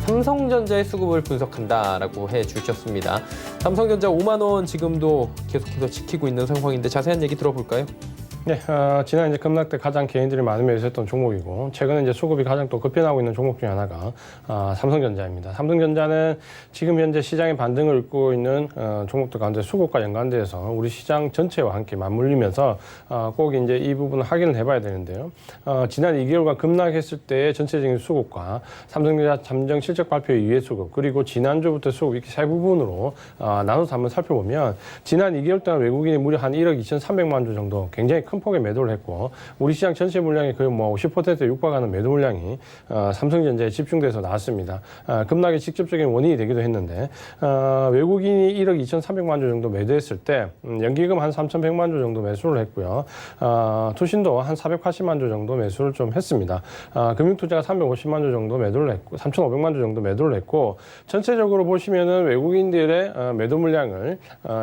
삼성전자의 수급을 분석한다라고 해주셨습니다. 삼성전자 5만 원 지금도 계속해서 지키고 있는 상황인데 자세한 얘기 들어볼까요? 네, 지난 이제 급락 때 가장 개인들이 많은 매수했던 종목이고, 최근에 이제 수급이 가장 또 급변하고 있는 종목 중에 하나가 삼성전자입니다. 삼성전자는 지금 현재 시장의 반등을 이끌고 있는 종목들 가운데 수급과 연관돼서 우리 시장 전체와 함께 맞물리면서 꼭 이제 이 부분을 확인을 해봐야 되는데요. 지난 2개월간 급락했을 때의 전체적인 수급과 삼성전자 잠정 실적 발표 이후의 수급, 그리고 지난주부터 수급 이렇게 세 부분으로 나눠서 한번 살펴보면, 지난 2개월 동안 외국인이 무려 한 1억 2,300만 주 정도 굉장히 큰 폭의 매도를 했고, 우리 시장 전체 물량이 거의 뭐 50%에 육박하는 매도 물량이 삼성전자에 집중돼서 나왔습니다. 급락의 직접적인 원인이 되기도 했는데, 외국인이 1억 2,300만 주 정도 매도했을 때 연기금 한 3,100만 주 정도 매수를 했고요. 투신도 한 480만 주 정도 매수를 좀 했습니다. 금융투자가 350만 주 정도 매도를 했고, 3,500만 주 정도 매도를 했고, 전체적으로 보시면은 외국인들의 매도 물량을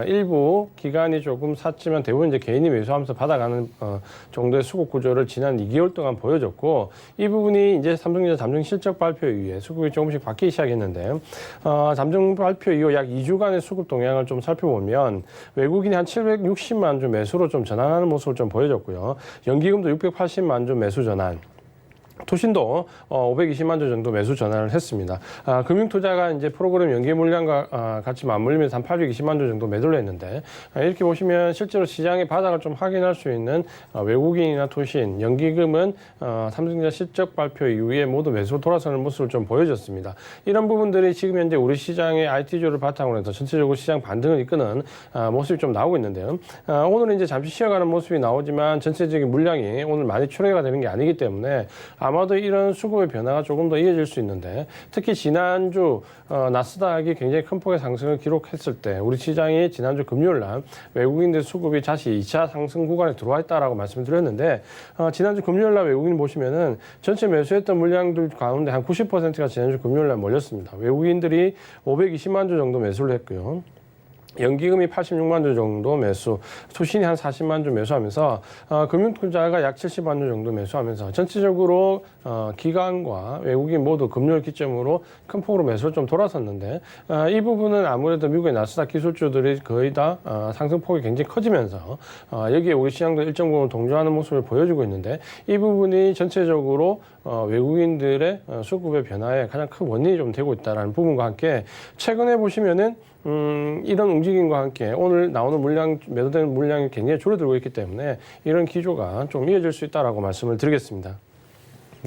일부 기관이 조금 샀지만 대부분 이제 개인이 매수하면서 받아가는 정도의 수급 구조를 지난 2개월 동안 보여줬고, 이 부분이 이제 삼성전자 잠정 실적 발표 이후에 수급이 조금씩 바뀌기 시작했는데, 잠정 발표 이후 약 2주간의 수급 동향을 좀 살펴보면 외국인이 한 760만 주 매수로 좀 전환하는 모습을 좀 보여줬고요. 연기금도 680만 주 매수 전환, 투신도 520만 주 정도 매수 전환을 했습니다. 금융투자가 이제 프로그램 연계 물량과 같이 맞물리면서 한 820만 주 정도 매도를 했는데, 이렇게 보시면 실제로 시장의 바닥을 좀 확인할 수 있는 외국인이나 투신, 연기금은 삼성전자 실적 발표 이후에 모두 매수로 돌아서는 모습을 좀 보여줬습니다. 이런 부분들이 지금 현재 우리 시장의 IT주를 바탕으로 해서 전체적으로 시장 반등을 이끄는 모습이 좀 나오고 있는데요. 오늘은 이제 잠시 쉬어가는 모습이 나오지만 전체적인 물량이 오늘 많이 출회가 되는 게 아니기 때문에 아마도 이런 수급의 변화가 조금 더 이어질 수 있는데, 특히 지난주 나스닥이 굉장히 큰 폭의 상승을 기록했을 때 우리 시장이 지난주 금요일 날 외국인들 수급이 다시 2차 상승 구간에 들어와 있다라고 말씀을 드렸는데, 지난주 금요일 날 외국인 보시면은 전체 매수했던 물량들 가운데 한 90%가 지난주 금요일 날 몰렸습니다. 외국인들이 520만 주 정도 매수를 했고요. 연기금이 86만 주 정도 매수, 투신이 한 40만 주 매수하면서 금융투자가 약 70만 주 정도 매수하면서 전체적으로 기관과 외국인 모두 금요일 기점으로 큰 폭으로 매수를 좀 돌아섰는데, 이 부분은 아무래도 미국의 나스닥 기술주들이 거의 다 상승폭이 굉장히 커지면서 여기에 우리 시장도 일정 부분 동조하는 모습을 보여주고 있는데, 이 부분이 전체적으로 외국인들의 수급의 변화에 가장 큰 원인이 좀 되고 있다는 부분과 함께, 최근에 보시면은 이런 움직임과 함께 오늘 나오는 물량, 매도되는 물량이 굉장히 줄어들고 있기 때문에 이런 기조가 좀 이어질 수 있다라고 말씀을 드리겠습니다.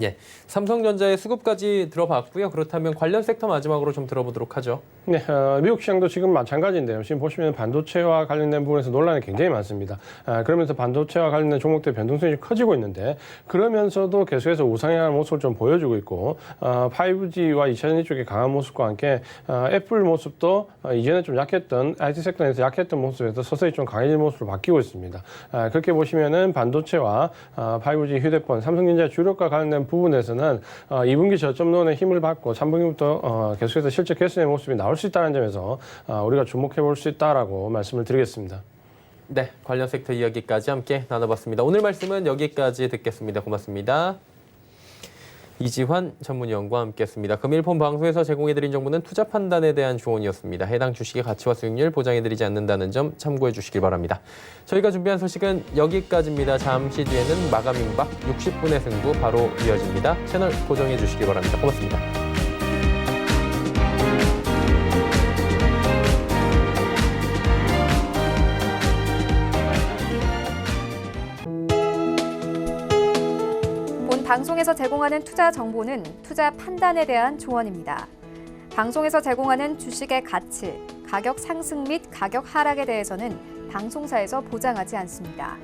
예, 삼성전자의 수급까지 들어봤고요. 그렇다면 관련 섹터 마지막으로 좀 들어보도록 하죠. 네, 미국 시장도 지금 마찬가지인데요. 지금 보시면 반도체와 관련된 부분에서 논란이 굉장히 많습니다. 그러면서 반도체와 관련된 종목들 변동성이 좀 커지고 있는데 그러면서도 계속해서 우상향하는 모습을 좀 보여주고 있고 5G와 2차전지 쪽의 강한 모습과 함께 애플 모습도 이전에 좀 약했던 IT 섹터에서 약했던 모습에서 서서히 좀 강해진 모습으로 바뀌고 있습니다. 그렇게 보시면은 반도체와 5G 휴대폰, 삼성전자 주력과 관련된 부분에서는 2분기 저점론의 힘을 받고 3분기부터 계속해서 실적 개선의 모습이 나올 수 있다는 점에서 우리가 주목해 볼 수 있다라고 말씀을 드리겠습니다. 네, 관련 섹터 이야기까지 함께 나눠봤습니다. 오늘 말씀은 여기까지 듣겠습니다. 고맙습니다. 이지환 전문위원과 함께했습니다. 금일 본 방송에서 제공해드린 정보는 투자 판단에 대한 조언이었습니다. 해당 주식의 가치와 수익률 보장해드리지 않는다는 점 참고해 주시길 바랍니다. 저희가 준비한 소식은 여기까지입니다. 잠시 뒤에는 마감 임박 60분의 승부 바로 이어집니다. 채널 고정해 주시길 바랍니다. 고맙습니다. 방송에서 제공하는 투자 정보는 투자 판단에 대한 조언입니다. 방송에서 제공하는 주식의 가치, 가격 상승 및 가격 하락에 대해서는 방송사에서 보장하지 않습니다.